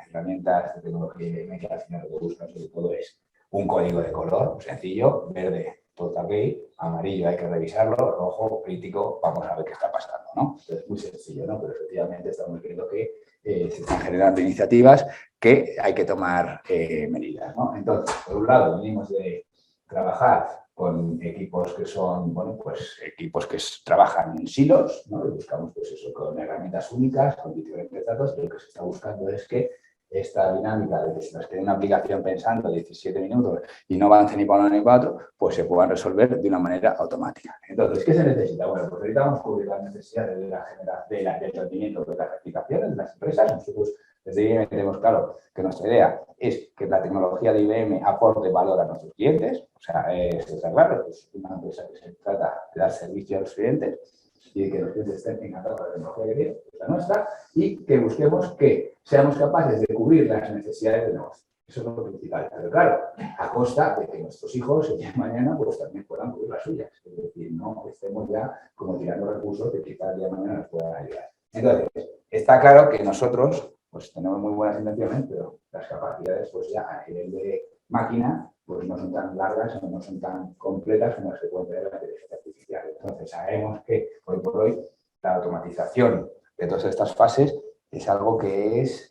herramientas de tecnología que al final lo que buscan sobre todo es un código de color sencillo, verde, todo ok, amarillo hay que revisarlo, rojo, crítico, vamos a ver qué está pasando, ¿no? Entonces, muy sencillo, ¿no? Pero efectivamente estamos viendo que se están generando iniciativas que hay que tomar medidas, ¿no? Entonces, por un lado, venimos de trabajar con equipos que son, bueno, pues equipos que trabajan en silos, ¿no? Y buscamos, pues eso, con herramientas únicas, con diferentes datos, y lo que se está buscando es que esta dinámica de que si nos queda una aplicación pensando 17 minutos y no avance ni para uno ni para otro, pues se puedan resolver de una manera automática. Entonces, ¿qué se necesita? Bueno, pues necesitamos cubrir las necesidades del rendimiento de las aplicaciones, de las empresas. Nosotros desde IBM tenemos claro que nuestra idea es que la tecnología de IBM aporte valor a nuestros clientes. O sea, está claro, es una empresa que se trata de dar servicio a los clientes y de que los clientes estén encantados con la tecnología que tiene, que es la nuestra, y que busquemos que seamos capaces de cubrir las necesidades de negocio. Eso es lo principal. Pero claro, a costa de que nuestros hijos el día de mañana pues también puedan cubrir las suyas. Es decir, no estemos ya como tirando recursos que quizás el día de mañana nos puedan ayudar. Entonces, está claro que nosotros pues tenemos muy buenas intenciones, pero las capacidades pues ya a nivel de máquina pues no son tan largas o no son tan completas como las que puede tener la inteligencia artificial. Entonces, sabemos que hoy por hoy la automatización de todas estas fases es algo que es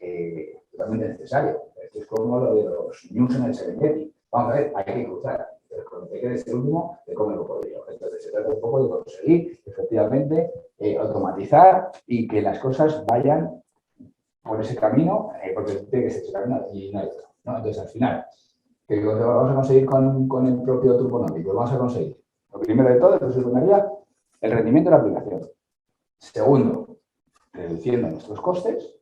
totalmente necesario. Esto es como lo de los news en el Serengeti. Vamos a ver, hay que cruzar. Cuando te quedes el último, te come el cocodrilo. Entonces, se trata un poco de conseguir, efectivamente, automatizar y que las cosas vayan por ese camino, porque tiene que ser ese camino y no hay otro, ¿no? Entonces, al final, ¿qué vamos a conseguir con el propio Turbonomic? Pues vamos a conseguir, lo primero de todo, es el rendimiento de la aplicación. Segundo, reduciendo nuestros costes.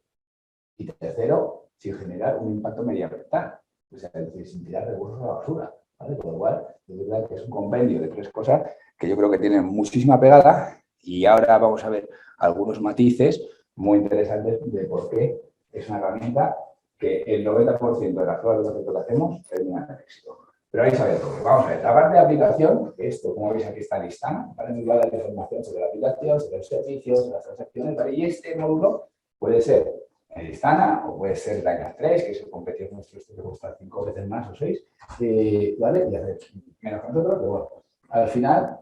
Y tercero, sin generar un impacto medioambiental. O sea, es decir, sin tirar recursos a la basura, ¿vale? Con lo cual, es verdad que es un compendio de tres cosas que yo creo que tienen muchísima pegada y ahora vamos a ver algunos matices muy interesantes de por qué es una herramienta que el 90% de las pruebas de lo que hacemos terminan en éxito. Pero ahí sabéis todo. Vamos a ver, la parte de aplicación, esto, como veis aquí está lista, ¿vale? Nos va a dar información sobre la aplicación, sobre los servicios, sobre las transacciones, ¿vale? Y este módulo puede ser Instana o puede ser Dyna 3, que es el competidor nuestro, que cuesta 5 veces más o 6, ¿vale? Y hace menos que nosotros, pero bueno, al final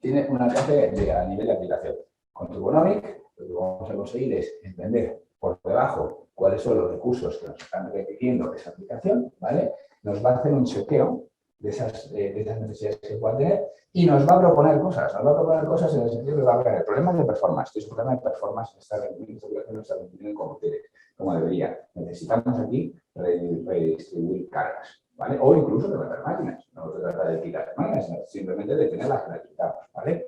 tiene un alcance a nivel de aplicación. Con Turbonomic, lo que vamos a conseguir es entender por debajo cuáles son los recursos que nos están requiriendo esa aplicación, ¿vale? Nos va a hacer un chequeo esas necesidades que puedan tener y nos va a proponer cosas. Nos va a proponer cosas en el sentido de que va a haber problemas de performance. Si es un problema de performance, esta regulación no está rendiendo como debería. Necesitamos aquí redistribuir cargas, ¿vale? O incluso levantar máquinas. No se trata de quitar máquinas, sino simplemente de tenerlas que las quitamos, ¿vale?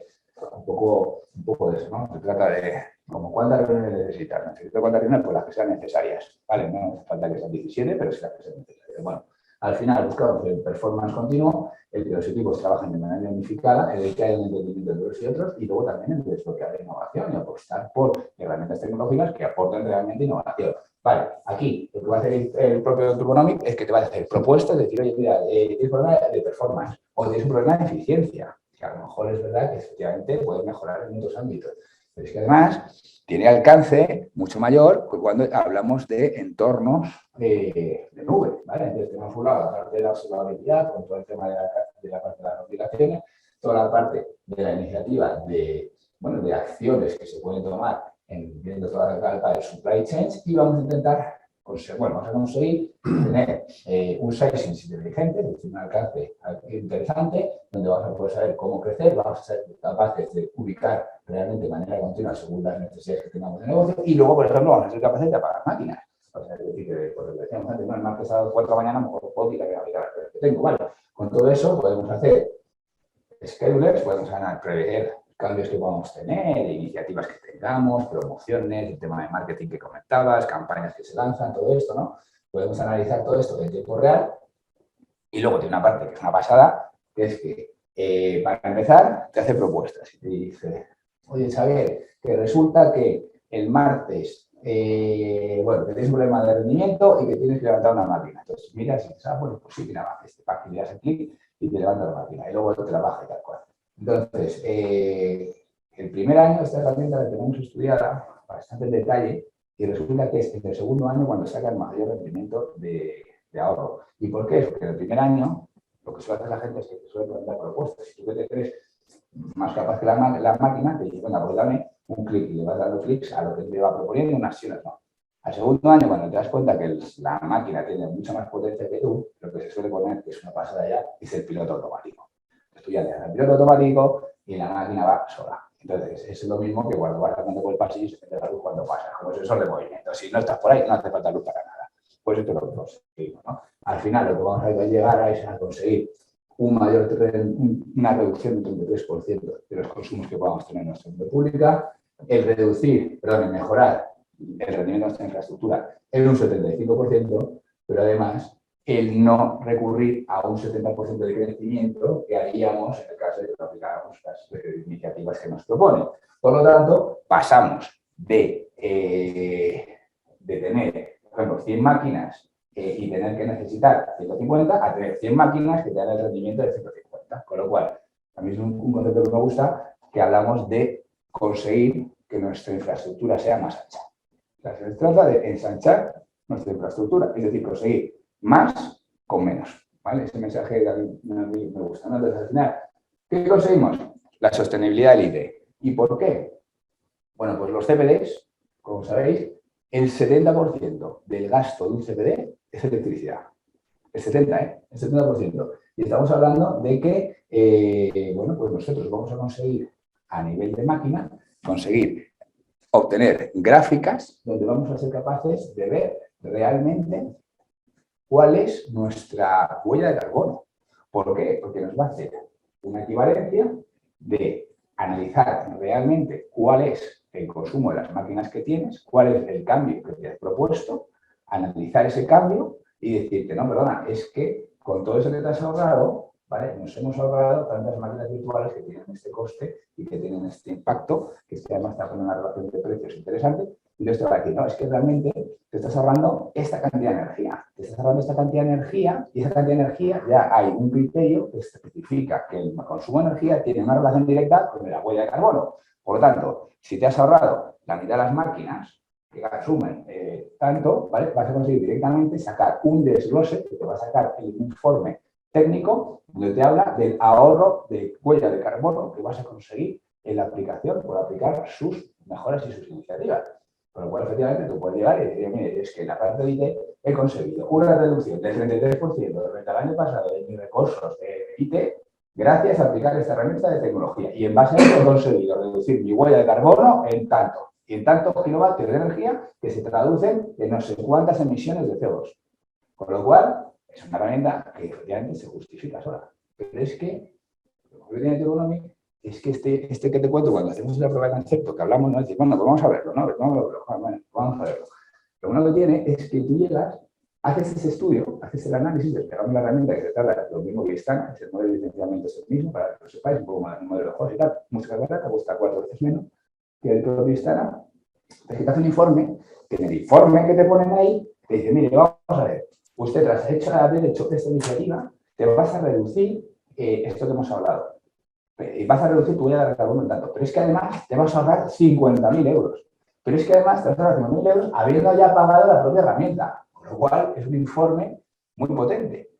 Un poco de eso, ¿no? Se trata de como cuántas reuniones necesitas. Necesito cuántas reuniones, pues las que sean necesarias, ¿vale? No hace falta que sean 17, pero sí las que sean necesarias. Bueno, al final buscamos el performance continuo, el que los equipos trabajen de manera unificada, el que haya un entendimiento entre unos y otros, y luego también el desbloquear la innovación y apostar por herramientas tecnológicas que aporten realmente innovación. Vale, aquí lo que va a hacer el propio Turbonomic es que te va a hacer propuestas, decir, oye, mira, tienes un problema de performance o tienes un problema de eficiencia, que a lo mejor es verdad que efectivamente puedes mejorar en muchos ámbitos. Pero es que además tiene alcance mucho mayor cuando hablamos de entornos de nube, ¿vale? Entonces tenemos un lado la parte de la observabilidad, con todo el tema de la parte de las aplicaciones, toda la parte de la iniciativa de acciones que se pueden tomar viendo toda la capa de supply chains y vamos a intentar conseguir tener un sizing inteligente, es decir, un alcance interesante, donde vamos a poder saber cómo crecer, vamos a ser capaces de ubicar realmente de manera continua según las necesidades que tengamos de negocio y luego, por ejemplo, vamos a ser capaces de apagar máquinas. O sea, es decir, que, por lo que decíamos antes, el martes a las 4 de la mañana, a lo mejor puedo quitar las que tengo. Vale, con todo eso podemos hacer schedulers, podemos prever cambios que podamos tener, iniciativas que tengamos, promociones, el tema de marketing que comentabas, campañas que se lanzan, todo esto, ¿no? Podemos analizar todo esto en tiempo real y luego tiene una parte que es una pasada, que es que para empezar te hace propuestas y te dice, oye, Xavier, que resulta que el martes, que tienes un problema de rendimiento y que tienes que levantar una máquina. Entonces miras y dices, pues sí, mira, este pack, y le das el clic y te levanta la máquina y luego te la baja y tal cual. Entonces, el primer año esta herramienta la tenemos estudiada bastante en detalle y resulta que es en el segundo año cuando saca el mayor rendimiento de ahorro. ¿Y por qué? Porque en el primer año lo que suele hacer la gente es que te suele plantear propuestas. Si tú te crees más capaz que la máquina, te dice, venga, pues dame un clic y le vas dando clics a lo que te va proponiendo unas acciones. No. Al segundo año, cuando te das cuenta que la máquina tiene mucha más potencia que tú, lo que se suele poner, que es una pasada ya, es el piloto automático. Tú ya le das el piloto automático y la máquina va sola. Entonces, es lo mismo que cuando vas andando por el pasillo y se prende la luz cuando pasas, como sensor de movimiento. Si no estás por ahí, no hace falta luz para nada. Pues esto es lo que conseguimos, ¿no? Al final, lo que vamos a llegar es a conseguir una reducción del 33% de los consumos que podamos tener en nuestra red pública, el mejorar el rendimiento de nuestra infraestructura en un 75%, pero además el no recurrir a un 70% de crecimiento que haríamos en el caso de que no aplicáramos las iniciativas que nos proponen. Por lo tanto, pasamos de tener, por ejemplo, 100 máquinas y tener que necesitar 150 a tener 100 máquinas que te dan el rendimiento de 150. Con lo cual, a mí es un concepto que me gusta, que hablamos de conseguir que nuestra infraestructura sea más ancha. O sea, se trata de ensanchar nuestra infraestructura, es decir, conseguir más con menos, ¿vale? Ese mensaje a mí me gusta, ¿no? Entonces, al final, ¿qué conseguimos? La sostenibilidad del IT. ¿Y por qué? Bueno, pues los CPDs, como sabéis, el 70% del gasto de un CPD es electricidad. El 70%. Y estamos hablando de que, pues nosotros vamos a conseguir, a nivel de máquina, obtener gráficas donde vamos a ser capaces de ver realmente cuál es nuestra huella de carbono. ¿Por qué? Porque nos va a hacer una equivalencia de analizar realmente cuál es el consumo de las máquinas que tienes, cuál es el cambio que te has propuesto, analizar ese cambio y decirte, no, perdona, es que con todo eso que te has ahorrado, ¿vale? Nos hemos ahorrado tantas máquinas virtuales que tienen este coste y que tienen este impacto, que además está con una relación de precios interesante. Y entonces te va a decir, no, es que realmente te estás ahorrando esta cantidad de energía. Te estás ahorrando esta cantidad de energía y esa cantidad de energía ya hay un criterio que especifica que el consumo de energía tiene una relación directa con la huella de carbono. Por lo tanto, si te has ahorrado la mitad de las máquinas que consumen tanto, ¿vale? Vas a conseguir directamente sacar un desglose que te va a sacar el informe técnico donde te habla del ahorro de huella de carbono que vas a conseguir en la aplicación por aplicar sus mejoras y sus iniciativas. Con lo cual, efectivamente, tú puedes llegar y decir, mire, es que en la parte de IT he conseguido una reducción del 33% respecto al año pasado de mis recursos de IT gracias a aplicar esta herramienta de tecnología. Y en base a eso he conseguido reducir mi huella de carbono en tanto, y en tantos kilovatios de energía que se traducen en no sé cuántas emisiones de CO2. Con lo cual, es una herramienta que efectivamente se justifica sola. Pero es que, lo que tiene Economic es que este que te cuento, cuando hacemos la prueba de concepto, que hablamos, no es decir, bueno, pues vamos a verlo, ¿no? Vamos a verlo. Lo bueno que tiene es que tú llegas, haces ese estudio, haces el análisis, desplegamos la herramienta que se tarda lo mismo que Vistana, es el modelo de licenciamiento es el mismo, para que lo sepáis, un poco más el modelo de juegos y tal, música barata, cuesta 4 veces menos que el propio Vistana. Te hace un informe, que en el informe que te ponen ahí, te dice, mire, vamos a ver, usted tras haber hecho esta iniciativa, te vas a reducir esto que hemos hablado. Y vas a reducir tu huella de carbono en tanto. Pero es que además te vas a ahorrar 50.000 euros. Pero es que además te vas a ahorrar 50.000 euros habiendo ya pagado la propia herramienta. Con lo cual es un informe muy potente.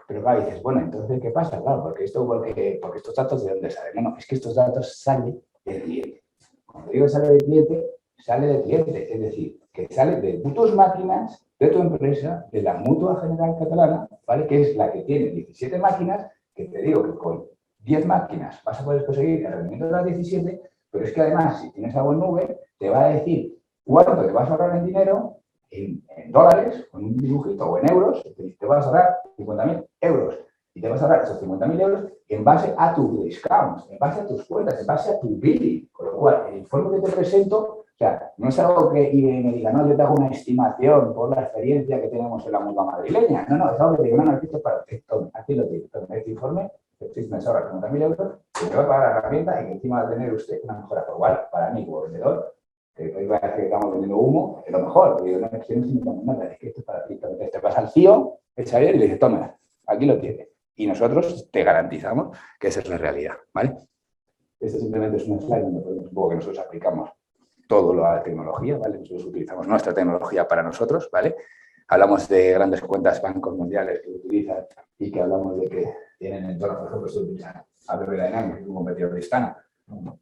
Pero claro, dices, bueno, entonces, ¿qué pasa? Claro, porque estos datos, ¿de dónde salen? No, es que estos datos salen del cliente. Cuando digo sale del cliente, sale del cliente. Es decir, que sale de tus máquinas, de tu empresa, de la Mutua General Catalana, ¿vale? Que es la que tiene 17 máquinas, que te digo que con 10 máquinas vas a poder conseguir el rendimiento de las 17, pero es que además, si tienes algo en nube, te va a decir cuánto te vas a ahorrar en dinero, en dólares, con un dibujito, o en euros, te vas a ahorrar 50.000 euros. Y te vas a ahorrar esos 50.000 euros en base a tus discounts, en base a tus cuentas, en base a tu billing. Con lo cual, el informe que te presento, o sea, no es algo que me diga, no, yo te hago una estimación por la experiencia que tenemos en la mutua madrileña. No, no, es algo que te digo, no, esto es para ti. Aquí lo tienes, este informe, me sobra 50.000 euros, que te va a pagar la herramienta y que encima va a tener usted una mejora. Por igual, para mí, como vendedor, que hoy va a decir que estamos vendiendo humo, es lo mejor. Porque yo no es que es que esto es para ti. Te vas al CIO, Xavier, y le dices, toma, aquí lo tienes. Y nosotros te garantizamos que esa es la realidad, ¿vale? Este simplemente es un slide donde podemos un poco que nosotros aplicamos toda la tecnología, ¿vale? Nosotros utilizamos nuestra tecnología para nosotros, ¿vale? Hablamos de grandes cuentas, bancos mundiales que lo utilizan y que hablamos de que tienen en torno, por ejemplo, se utiliza ABB Dynamics, un competidor de Vistana. Bueno,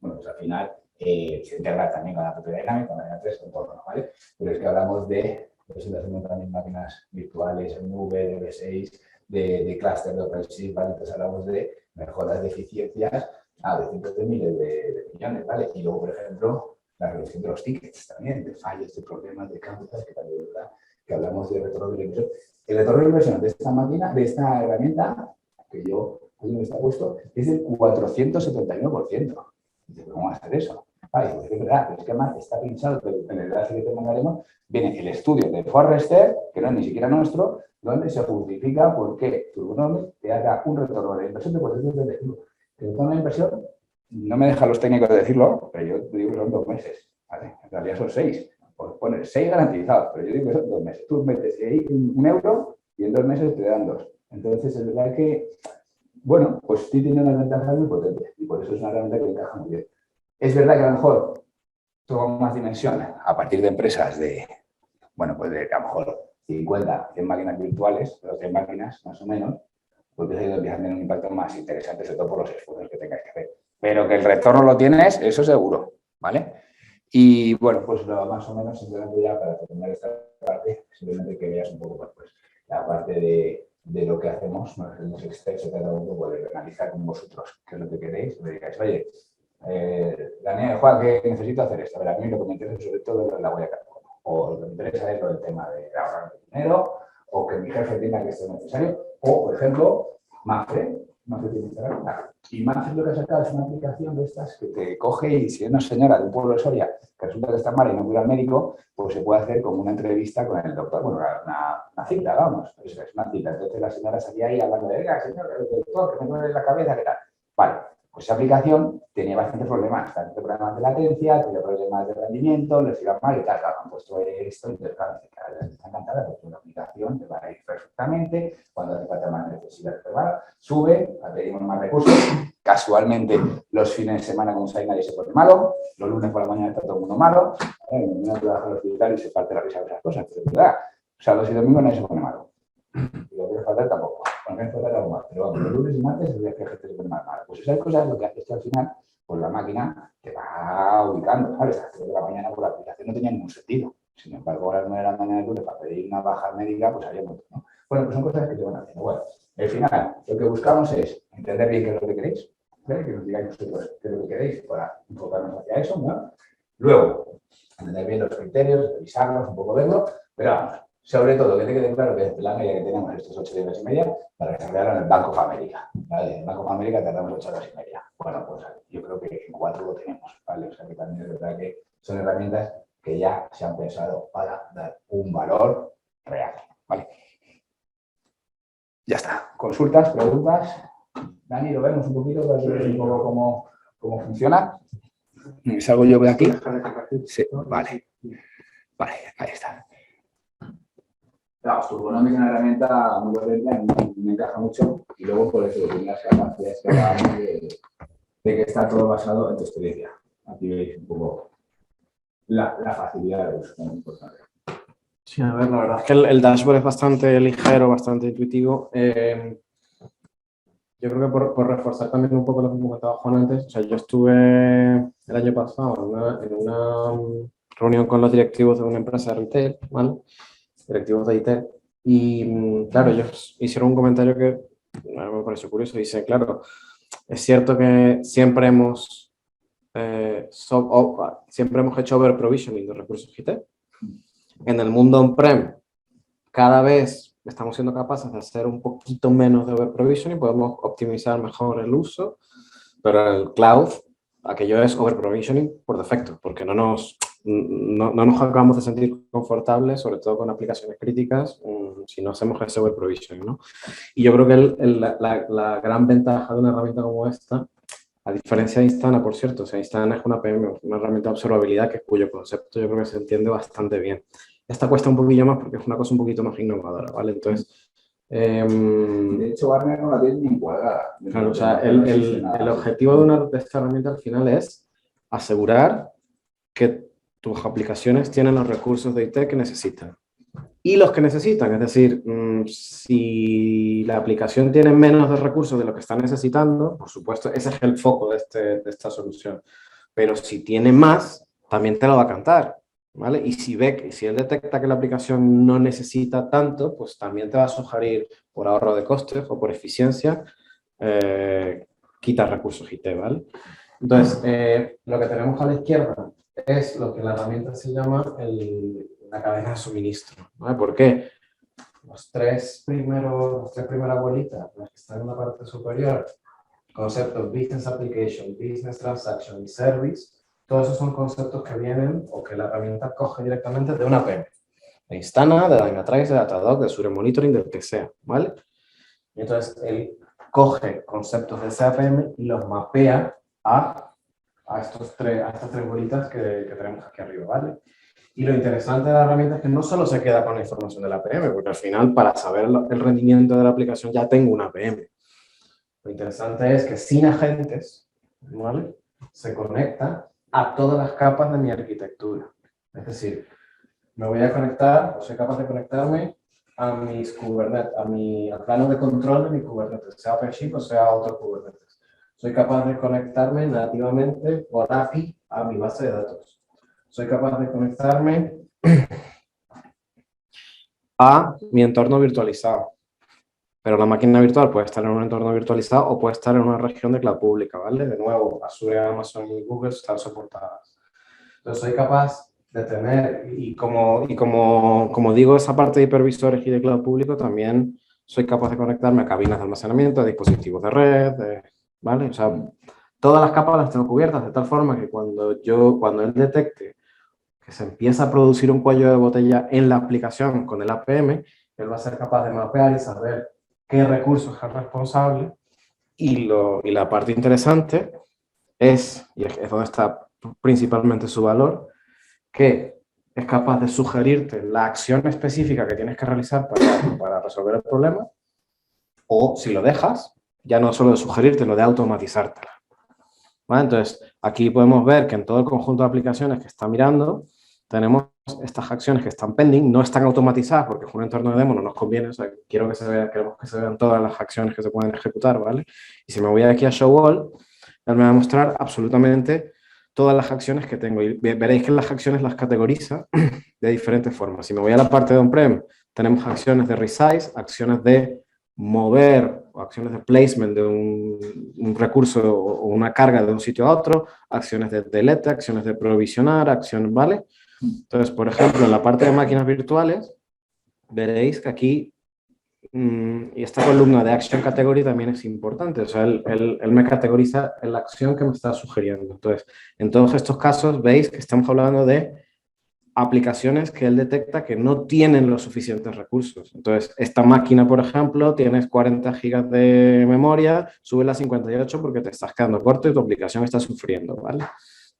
pues al final se integra también con ABB Dynamics, con la 3, con todo, ¿vale? Pero es que hablamos de presentación de también máquinas virtuales en nube, de V6, de clúster de OpenShift, ¿vale? Entonces hablamos de mejoras de eficiencias de cientos de miles de millones, ¿vale? Y luego, por ejemplo, la reducción de los tickets también, de fallos, de problemas, de cambios, que también es verdad que hablamos de retorno de inversión. El retorno de inversión de esta máquina, de esta herramienta, que yo hoy está puesto, es del 471%. ¿Cómo va a ser eso? Vale, es verdad, pero es que además está pinchado, pero en el enlace que te mandaremos, viene el estudio de Forrester, que no es ni siquiera nuestro, donde se justifica por qué Turbonomic te haga un retorno de inversión de 475. El retorno de inversión, no me dejan los técnicos de decirlo, pero yo digo que son 2 meses, ¿vale? En realidad son 6. Pues pones 6 garantizados, pero yo digo que son 2 meses. Tú metes ahí 1 euro y en 2 meses te dan 2. Entonces, es verdad que, bueno, pues sí tiene unas ventajas muy potentes y por eso es una herramienta que encaja muy bien. Es verdad que a lo mejor toma más dimensión a partir de empresas de, bueno, pues de a lo mejor 50, 100 máquinas virtuales, pero 100 máquinas más o menos, porque eso empieza a tener un impacto más interesante, sobre todo por los esfuerzos que tengáis que hacer. Pero que el retorno lo tienes, eso seguro, ¿vale? Y bueno, pues más o menos, simplemente ya para terminar esta parte, simplemente que veas un poco pues, la parte de lo que hacemos, los expertos, cada uno puede analizar con vosotros qué es lo que queréis, me digáis, oye, Daniel, Juan, que necesito hacer esto. A ver, a mí lo que me interesa sobre todo es la huella de carbono. O lo que me interesa es el tema de ahorrar dinero, o que mi jefe tenga que ser necesario, o, por ejemplo, Mafre tiene Instagram. Y Mafre lo que ha sacado es una aplicación de estas que te coge y si es una señora de un pueblo de Soria que resulta que está mal y no cura al médico, pues se puede hacer como una entrevista con el doctor, bueno, una cita, vamos, es una cita. Entonces la señora salía ahí hablando de, oiga, señor, el doctor, que me duele la cabeza, ¿qué tal? Vale. Pues esa aplicación tenía bastantes problemas, tanto problemas de latencia, tenía problemas de rendimiento, les iba mal y tal, claro, han puesto esto, entonces claro, está encantada porque una aplicación te va a ir perfectamente, cuando hace falta más necesidad de probar, sube, pedimos más recursos, casualmente los fines de semana, como sabéis, nadie se pone malo, los lunes por la mañana está todo el mundo malo, uno trabaja en el hospital y se parte la risa de esas cosas, pero es verdad, sábados y domingos nadie se pone malo. Y lo que falta tampoco. Bueno, me falta algo más, pero vamos, los lunes y martes es el día que la gente se pone más mal. Pues esas cosas lo que hace es que al final pues la máquina te va ubicando, ¿sabes? A las 3 de la mañana por la aplicación no tenía ningún sentido. Sin embargo, a las 9 de la mañana del lunes para pedir una baja médica, pues había mucho, ¿no? Bueno, pues son cosas que te van haciendo. Bueno, al final, lo que buscamos es entender bien qué es lo que queréis, ¿vale? Que nos digáis vosotros qué es lo que queréis para enfocarnos hacia eso, ¿no? Luego, entender bien los criterios, revisarlos, un poco verlo, pero vamos, sobre todo que te quede claro que es la media que tenemos estos 8 horas y media para desarrollarlo en el Bank of America, ¿vale? En el Bank of America tardamos 8 horas y media. Bueno, pues yo creo que en 4 lo tenemos, ¿vale? O sea que también es verdad que son herramientas que ya se han pensado para dar un valor real, ¿vale? Ya está. Consultas, preguntas. Dani, lo vemos un poquito para que veas un poco cómo funciona. ¿Salgo yo de aquí? Sí, vale. Vale, ahí está. Claro, Turbonomic es una herramienta muy potente, me encaja mucho y luego por eso tiene las capacidades que hablábamos de que está todo basado en tu experiencia. Aquí veis un poco la facilidad de uso, muy importante. Sí, a ver, la verdad es que el dashboard es bastante ligero, bastante intuitivo. Yo creo que por reforzar también un poco lo que comentaba Juan antes, o sea, yo estuve el año pasado en una reunión con los directivos de una empresa de retail, ¿vale? Directivos de IT, y claro, ellos hicieron un comentario que me pareció curioso. Dice, claro, es cierto que siempre hemos hecho over-provisioning de recursos IT. En el mundo on-prem, cada vez estamos siendo capaces de hacer un poquito menos de over-provisioning, podemos optimizar mejor el uso, pero en el cloud, aquello es over-provisioning por defecto, porque no nos acabamos de sentir confortables, sobre todo con aplicaciones críticas, si no hacemos ese over-provisioning, ¿no? Y yo creo que la gran ventaja de una herramienta como esta, a diferencia de Instana, por cierto, o sea, Instana es una APM, una herramienta de observabilidad cuyo concepto yo creo que se entiende bastante bien. Esta cuesta un poquillo más porque es una cosa un poquito más innovadora, ¿vale? Entonces, de hecho, Warner no la tiene ni cuadrada. Claro, o sea, el objetivo de esta herramienta al final es asegurar que tus aplicaciones tienen los recursos de IT que necesitan. Y los que necesitan, es decir, si la aplicación tiene menos de recursos de lo que está necesitando, por supuesto, ese es el foco de esta solución. Pero si tiene más, también te lo va a cantar, ¿vale? Y si él detecta que la aplicación no necesita tanto, pues también te va a sugerir, por ahorro de costes o por eficiencia, quitar recursos IT, ¿vale? Entonces, lo que tenemos a la izquierda es lo que la herramienta se llama la cadena de suministro, ¿vale? ¿Por qué? Las tres primeras bolitas, las que están en la parte superior, conceptos Business Application, Business Transaction y Service, todos esos son conceptos que vienen o que la herramienta coge directamente de una APM. De Instana, de Dynatrace, de Datadog, de Azure Monitoring, del que sea, ¿vale? Y entonces, él coge conceptos de esa APM y los mapea a estas tres bolitas que tenemos aquí arriba, ¿vale? Y lo interesante de la herramienta es que no solo se queda con la información de la APM, porque al final, para saber el rendimiento de la aplicación, ya tengo una APM. Lo interesante es que sin agentes, ¿vale?, se conecta a todas las capas de mi arquitectura. Es decir, me voy a conectar, o soy capaz de conectarme a mis Kubernetes, al plano de control de mi Kubernetes, sea OpenShift o sea otro Kubernetes. Soy capaz de conectarme nativamente por API a mi base de datos. Soy capaz de conectarme a mi entorno virtualizado. Pero la máquina virtual puede estar en un entorno virtualizado o puede estar en una región de cloud pública, ¿vale? De nuevo, Azure, Amazon y Google están soportadas. Entonces, soy capaz de tener, y como digo, esa parte de hipervisores y de cloud público, también soy capaz de conectarme a cabinas de almacenamiento, a dispositivos de red, ¿vale? O sea, todas las capas las tengo cubiertas de tal forma que cuando él detecte que se empieza a producir un cuello de botella en la aplicación con el APM, él va a ser capaz de mapear y saber qué recursos es el responsable. Y la parte interesante es donde está principalmente su valor, que es capaz de sugerirte la acción específica que tienes que realizar para resolver el problema, o si lo dejas, ya no solo de sugerírtelo, de automatizártela. ¿Vale? Entonces, aquí podemos ver que en todo el conjunto de aplicaciones que está mirando, tenemos estas acciones que están pending, no están automatizadas porque es un entorno de demo, no nos conviene, o sea, queremos que se vean todas las acciones que se pueden ejecutar, ¿vale? Y si me voy aquí a Show All, él me va a mostrar absolutamente todas las acciones que tengo. Y veréis que las acciones las categoriza de diferentes formas. Si me voy a la parte de on-prem, tenemos acciones de resize, acciones de mover o acciones de placement de un recurso o una carga de un sitio a otro, acciones de delete, acciones de provisionar, acciones, ¿vale? Entonces, por ejemplo, en la parte de máquinas virtuales, veréis que aquí y esta columna de Action Category también es importante. O sea, él me categoriza la acción que me está sugiriendo. Entonces, en todos estos casos, veis que estamos hablando de aplicaciones que él detecta que no tienen los suficientes recursos. Entonces, esta máquina, por ejemplo, tienes 40 gigas de memoria, sube a 58 porque te estás quedando corto y tu aplicación está sufriendo, ¿vale?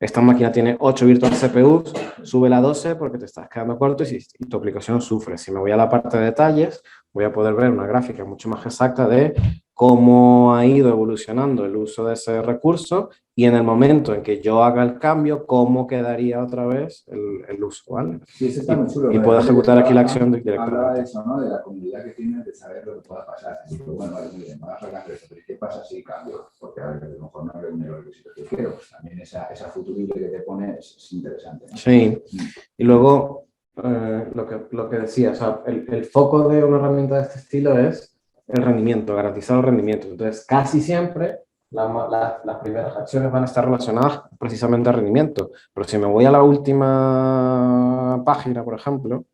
Esta máquina tiene 8 virtual CPUs, sube a 12 porque te estás quedando corto y tu aplicación sufre. Si me voy a la parte de detalles, voy a poder ver una gráfica mucho más exacta de cómo ha ido evolucionando el uso de ese recurso y en el momento en que yo haga el cambio, cómo quedaría otra vez el uso, ¿vale? Sí, eso está muy chulo. Y puedo ejecutar aquí la acción directamente. Hablaba de eso, ¿no? De la comunidad que tiene, de saber lo que pueda pasar. Y digo, bueno, vale, muy bien, vas a sacar esto, pero ¿qué pasa si cambio? Porque a lo mejor no reúne los requisitos que quiero. Pues también esa futurible que te pone es interesante, ¿no? Sí, y luego lo que decía, o sea, el foco de una herramienta de este estilo es el rendimiento, garantizar el rendimiento. Entonces, casi siempre las primeras acciones van a estar relacionadas precisamente al rendimiento. Pero si me voy a la última página, por ejemplo,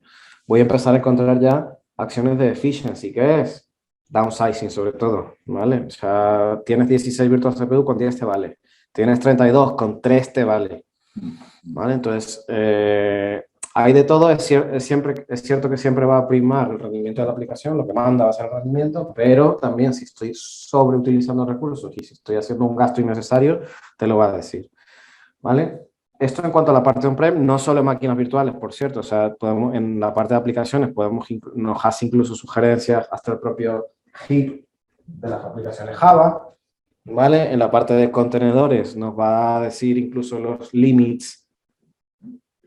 voy a empezar a encontrar ya acciones de efficiency, que es downsizing sobre todo, ¿vale? O sea, tienes 16 virtual CPU, con 10 te vale. Tienes 32, con 3 te vale. ¿Vale? Entonces, hay de todo, es cierto que siempre va a primar el rendimiento de la aplicación, lo que manda va a ser el rendimiento, pero también si estoy sobreutilizando recursos y si estoy haciendo un gasto innecesario, te lo va a decir. ¿Vale? Esto en cuanto a la parte on-prem, no solo en máquinas virtuales, por cierto, o sea, en la parte de aplicaciones nos hace incluso sugerencias hasta el propio heap de las aplicaciones Java, ¿vale? En la parte de contenedores nos va a decir incluso los limits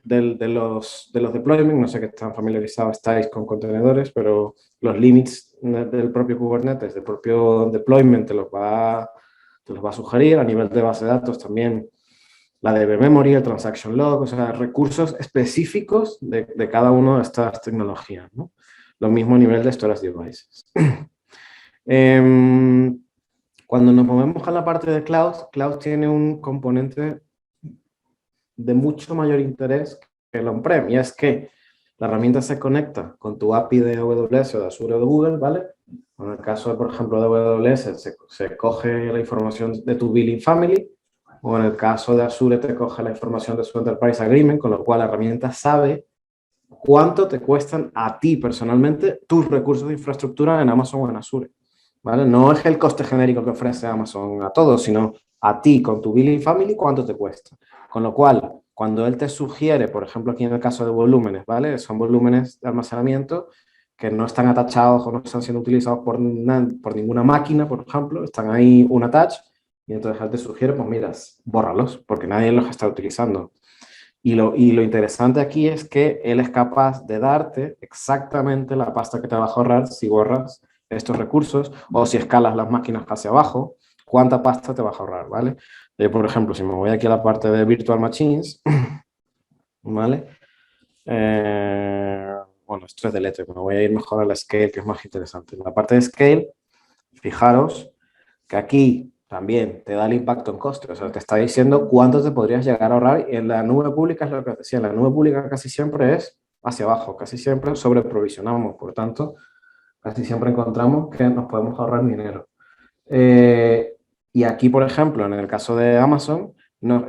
de los deployments, no sé qué tan familiarizados estáis con contenedores, pero los limits del propio Kubernetes, del propio deployment te los va a sugerir. A nivel de base de datos también la DB Memory, el Transaction Log, o sea, recursos específicos de cada una de estas tecnologías, ¿no? Lo mismo a nivel de Storage Devices. Cuando nos movemos a la parte de Cloud tiene un componente de mucho mayor interés que el on-prem, y es que la herramienta se conecta con tu API de AWS o de Azure o de Google, ¿vale? En el caso, por ejemplo, de AWS se coge la información de tu billing family, o en el caso de Azure te coge la información de su Enterprise Agreement, con lo cual la herramienta sabe cuánto te cuestan a ti personalmente tus recursos de infraestructura en Amazon o en Azure, ¿vale? No es el coste genérico que ofrece Amazon a todos, sino a ti con tu billing family cuánto te cuesta. Con lo cual, cuando él te sugiere, por ejemplo, aquí en el caso de volúmenes, ¿vale? Son volúmenes de almacenamiento que no están atachados o no están siendo utilizados por ninguna máquina, por ejemplo, están ahí unattached, y entonces él te sugiere, pues mira, bórralos, porque nadie los está utilizando. Y lo interesante aquí es que él es capaz de darte exactamente la pasta que te va a ahorrar si borras estos recursos o si escalas las máquinas hacia abajo, cuánta pasta te va a ahorrar, ¿vale? Por ejemplo, si me voy aquí a la parte de Virtual Machines, ¿vale? Bueno, esto es de letra, me voy a ir mejor a la Scale, que es más interesante. En la parte de Scale, fijaros que aquí también te da el impacto en coste, o sea, te está diciendo cuánto te podrías llegar a ahorrar, y en la nube pública es lo que os decía, en la nube pública casi siempre es hacia abajo, casi siempre sobreprovisionamos, por tanto, casi siempre encontramos que nos podemos ahorrar dinero. Y aquí, por ejemplo, en el caso de Amazon,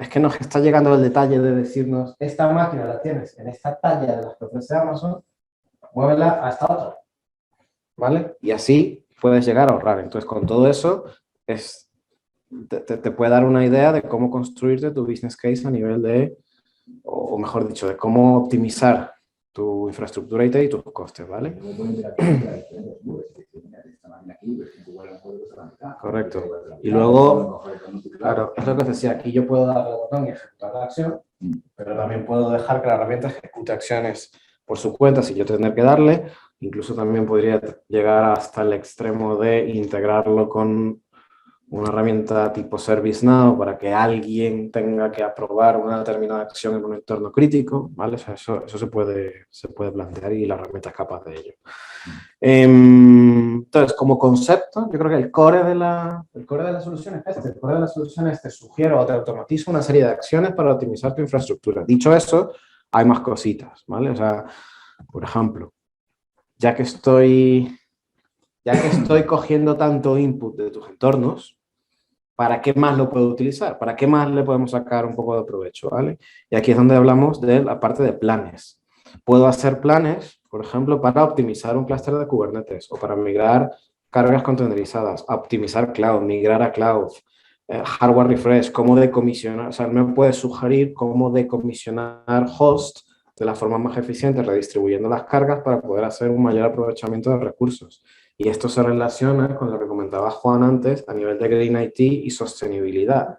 es que nos está llegando el detalle de decirnos, esta máquina la tienes en esta talla de las que ofrece Amazon, muévela a esta otra, ¿vale? Y así puedes llegar a ahorrar. Entonces, con todo eso, te puede dar una idea de cómo construirte tu business case a nivel de, o mejor dicho, de cómo optimizar tu infraestructura IT y tus costes, ¿vale? Correcto. Y luego, claro, es lo que os decía, aquí yo puedo darle al botón y ejecutar la acción, pero también puedo dejar que la herramienta ejecute acciones por su cuenta sin yo tener que darle. Incluso también podría llegar hasta el extremo de integrarlo con una herramienta tipo ServiceNow para que alguien tenga que aprobar una determinada acción en un entorno crítico, ¿vale? O sea, eso se puede plantear y la herramienta es capaz de ello. Entonces, como concepto, yo creo que el core de la solución es este. El core de la solución es te sugiero o te automatizo una serie de acciones para optimizar tu infraestructura. Dicho eso, hay más cositas, ¿vale? O sea, por ejemplo, ya que estoy cogiendo tanto input de tus entornos, ¿para qué más lo puedo utilizar? ¿Para qué más le podemos sacar un poco de provecho? ¿Vale? Y aquí es donde hablamos de la parte de planes. Puedo hacer planes, por ejemplo, para optimizar un clúster de Kubernetes o para migrar cargas containerizadas, optimizar cloud, migrar a cloud, hardware refresh, cómo decomisionar, o sea, me puede sugerir cómo decomisionar host de la forma más eficiente, redistribuyendo las cargas para poder hacer un mayor aprovechamiento de recursos. Y esto se relaciona con lo que comentaba Juan antes a nivel de Green IT y sostenibilidad.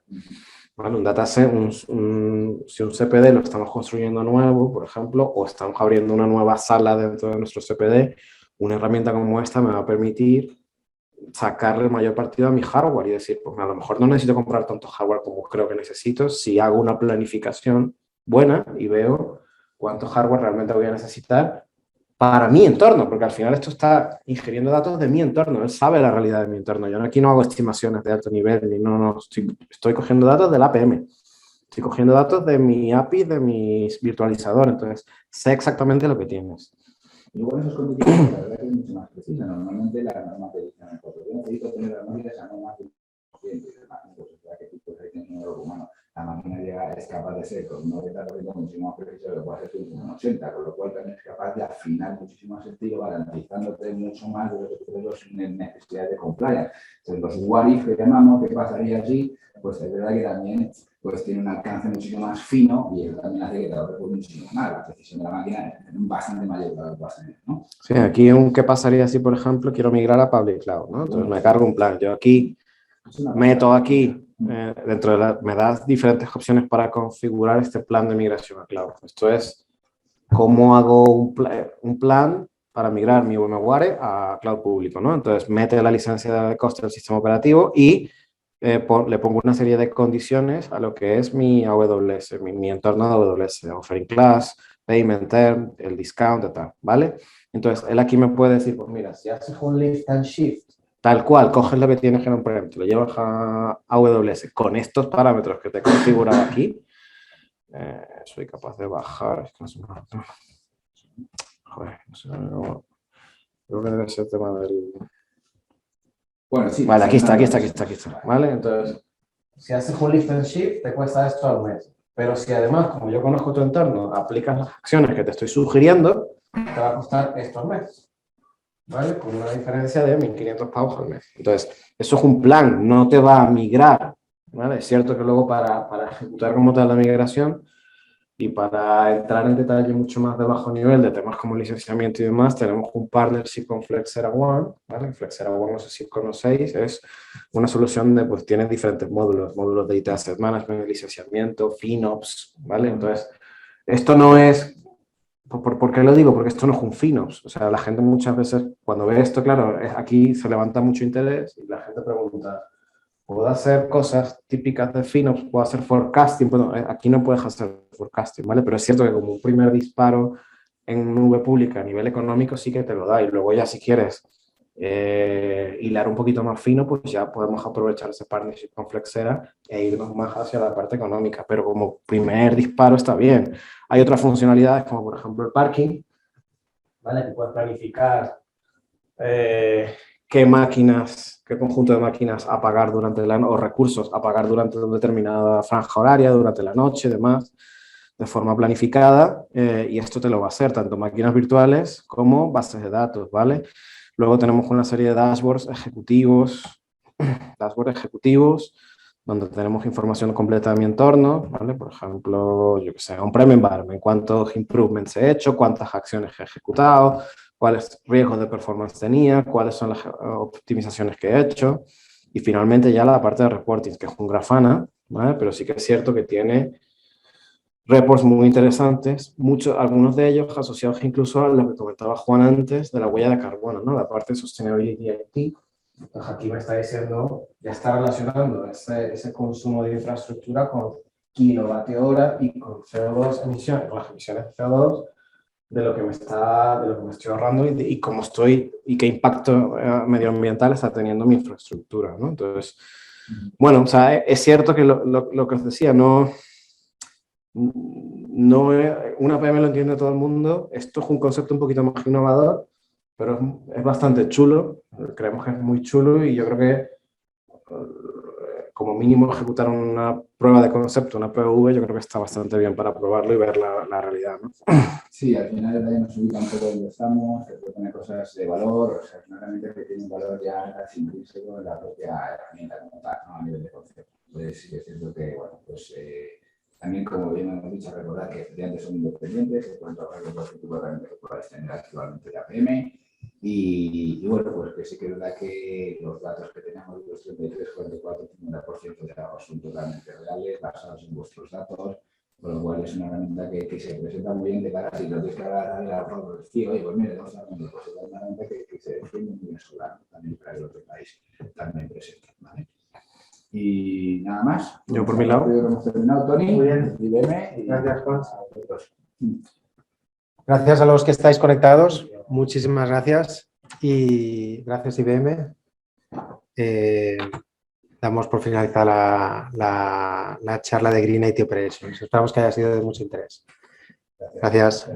¿Vale? Un dataset, si un CPD lo estamos construyendo nuevo, por ejemplo, o estamos abriendo una nueva sala dentro de nuestro CPD, una herramienta como esta me va a permitir sacarle el mayor partido a mi hardware y decir, pues a lo mejor no necesito comprar tanto hardware como creo que necesito si hago una planificación buena y veo cuánto hardware realmente voy a necesitar para mi entorno, porque al final esto está ingiriendo datos de mi entorno, él sabe la realidad de mi entorno. Yo aquí no hago estimaciones de alto nivel, estoy cogiendo datos del APM, estoy cogiendo datos de mi API, de mi virtualizador, entonces sé exactamente lo que tienes. Y bueno, esos condiciones, la verdad que es mucho más precisa. Normalmente la norma te dice, pues yo necesito tener las máquinas a no más de 100 y demás. Pues ya que tipo de tecnólogo humano, la máquina es capaz de ser con un 90% muchísimo más preciso de lo que puede hacer un 80%, con lo cual también es capaz de afinar muchísimo más el tiro, garantizándote mucho más de los procesos sin necesidad de compliance. Entonces, los what if que llamamos, ¿qué pasaría allí? Pues es verdad que también pues tiene un alcance muchísimo más fino y eso también hace que te ahorre muchísimo más. La precisión de la máquina es bastante mayor que la que vas a tener, ¿no? Sí, aquí ¿qué pasaría si, por ejemplo, quiero migrar a Public Cloud, ¿no? Entonces me cargo un plan. Yo aquí meto aquí, me das diferentes opciones para configurar este plan de migración a cloud. Esto es cómo hago un plan para migrar mi VMware a cloud público, ¿no? Entonces mete la licencia de coste del sistema operativo y le pongo una serie de condiciones a lo que es mi AWS, mi entorno de AWS, offering class, payment term, el discount y tal, ¿vale? Entonces, él aquí me puede decir, pues mira, si haces un lift and shift, tal cual, coges lo que tienes en on-prem, te lo llevas a AWS con estos parámetros que te he configurado aquí, soy capaz de bajar, es que no sé, joder, no sé, no, creo que debe ser el tema del... Bueno, sí. Vale, aquí está, ¿vale? Entonces, si haces un lift and shift, te cuesta esto al mes. Pero si además, como yo conozco tu entorno, aplicas las acciones que te estoy sugiriendo, te va a costar esto al mes, ¿vale? Con una diferencia de 1.500 pavos al mes. Entonces, eso es un plan, no te va a migrar, ¿vale? Es cierto que luego para ejecutar como tal la migración y para entrar en detalle mucho más de bajo nivel de temas como licenciamiento y demás, tenemos un partnership con Flexera One, ¿vale? Flexera One, no sé si conocéis, es una solución de, pues, tiene diferentes módulos de IT Asset Management, licenciamiento, FinOps, ¿vale? Entonces, esto no es... ¿Por qué lo digo? Porque esto no es un FinOps. O sea, la gente muchas veces, cuando ve esto, claro, aquí se levanta mucho interés y la gente pregunta, ¿puedo hacer cosas típicas de FinOps? ¿Puedo hacer forecasting? Bueno, aquí no puedes hacer forecasting, ¿vale? Pero es cierto que como un primer disparo en nube pública a nivel económico sí que te lo da. Y luego ya si quieres hilar un poquito más fino, pues ya podemos aprovechar ese partnership con Flexera e irnos más hacia la parte económica. Pero como primer disparo está bien. Hay otras funcionalidades como por ejemplo el parking, ¿vale? Que puedes planificar qué conjunto de máquinas apagar durante o recursos apagar durante una determinada franja horaria, durante la noche y demás, de forma planificada, y esto te lo va a hacer tanto máquinas virtuales como bases de datos, ¿vale? Luego tenemos una serie de dashboards ejecutivos, donde tenemos información completa de mi entorno, ¿vale? Por ejemplo, yo que sé, on-prem environment, cuántos improvements he hecho, cuántas acciones he ejecutado, cuáles riesgos de performance tenía, cuáles son las optimizaciones que he hecho. Y finalmente ya la parte de reporting, que es un Grafana, ¿vale? Pero sí que es cierto que tiene reports muy interesantes, algunos de ellos asociados incluso a lo que comentaba Juan antes de la huella de carbono, ¿no? La parte de Sustainability IT, Entonces aquí me está diciendo, ya está relacionando ese consumo de infraestructura con kilovatio hora y con CO2 emisiones, con las emisiones de CO2 de lo que me estoy ahorrando y cómo estoy y qué impacto medioambiental está teniendo mi infraestructura, ¿no? Entonces, bueno, o sea, es cierto que lo que os decía, una PM lo entiende todo el mundo. Esto es un concepto un poquito más innovador, pero es bastante chulo. Creemos que es muy chulo y yo creo que como mínimo ejecutar una prueba de concepto, una PV, yo creo que está bastante bien para probarlo y ver la realidad, ¿no? Sí, al final nos ubica un poco donde estamos, se propone cosas de valor, o sea, es una herramienta que tiene un valor ya casi intrínseco en la propia herramienta como tal, ¿no? A nivel de concepto. Entonces sí que es cierto que, bueno, pues también, como bien hemos dicho, recordar que estudiantes son independientes, en cuanto a los tipo de herramientas que puedas tener activamente la PM. Y bueno, pues que sí que es verdad que los datos que tenemos, los 33, 44, 50% de datos son totalmente reales, basados en vuestros datos, con lo cual es una herramienta que se presenta muy bien de cara a si lo tienes que hablar a pues sí, oye, pues mire, pues es una herramienta que se defiende muy bien sola, también para que lo tengáis también presente, ¿vale? Y nada más. Yo por mi lado. Hemos terminado, Tony. Muy bien. IBM. Gracias, Juan. Gracias a los que estáis conectados. Muchísimas gracias. Y gracias, IBM. Damos por finalizada la charla de Green IT Operations. Esperamos que haya sido de mucho interés. Gracias.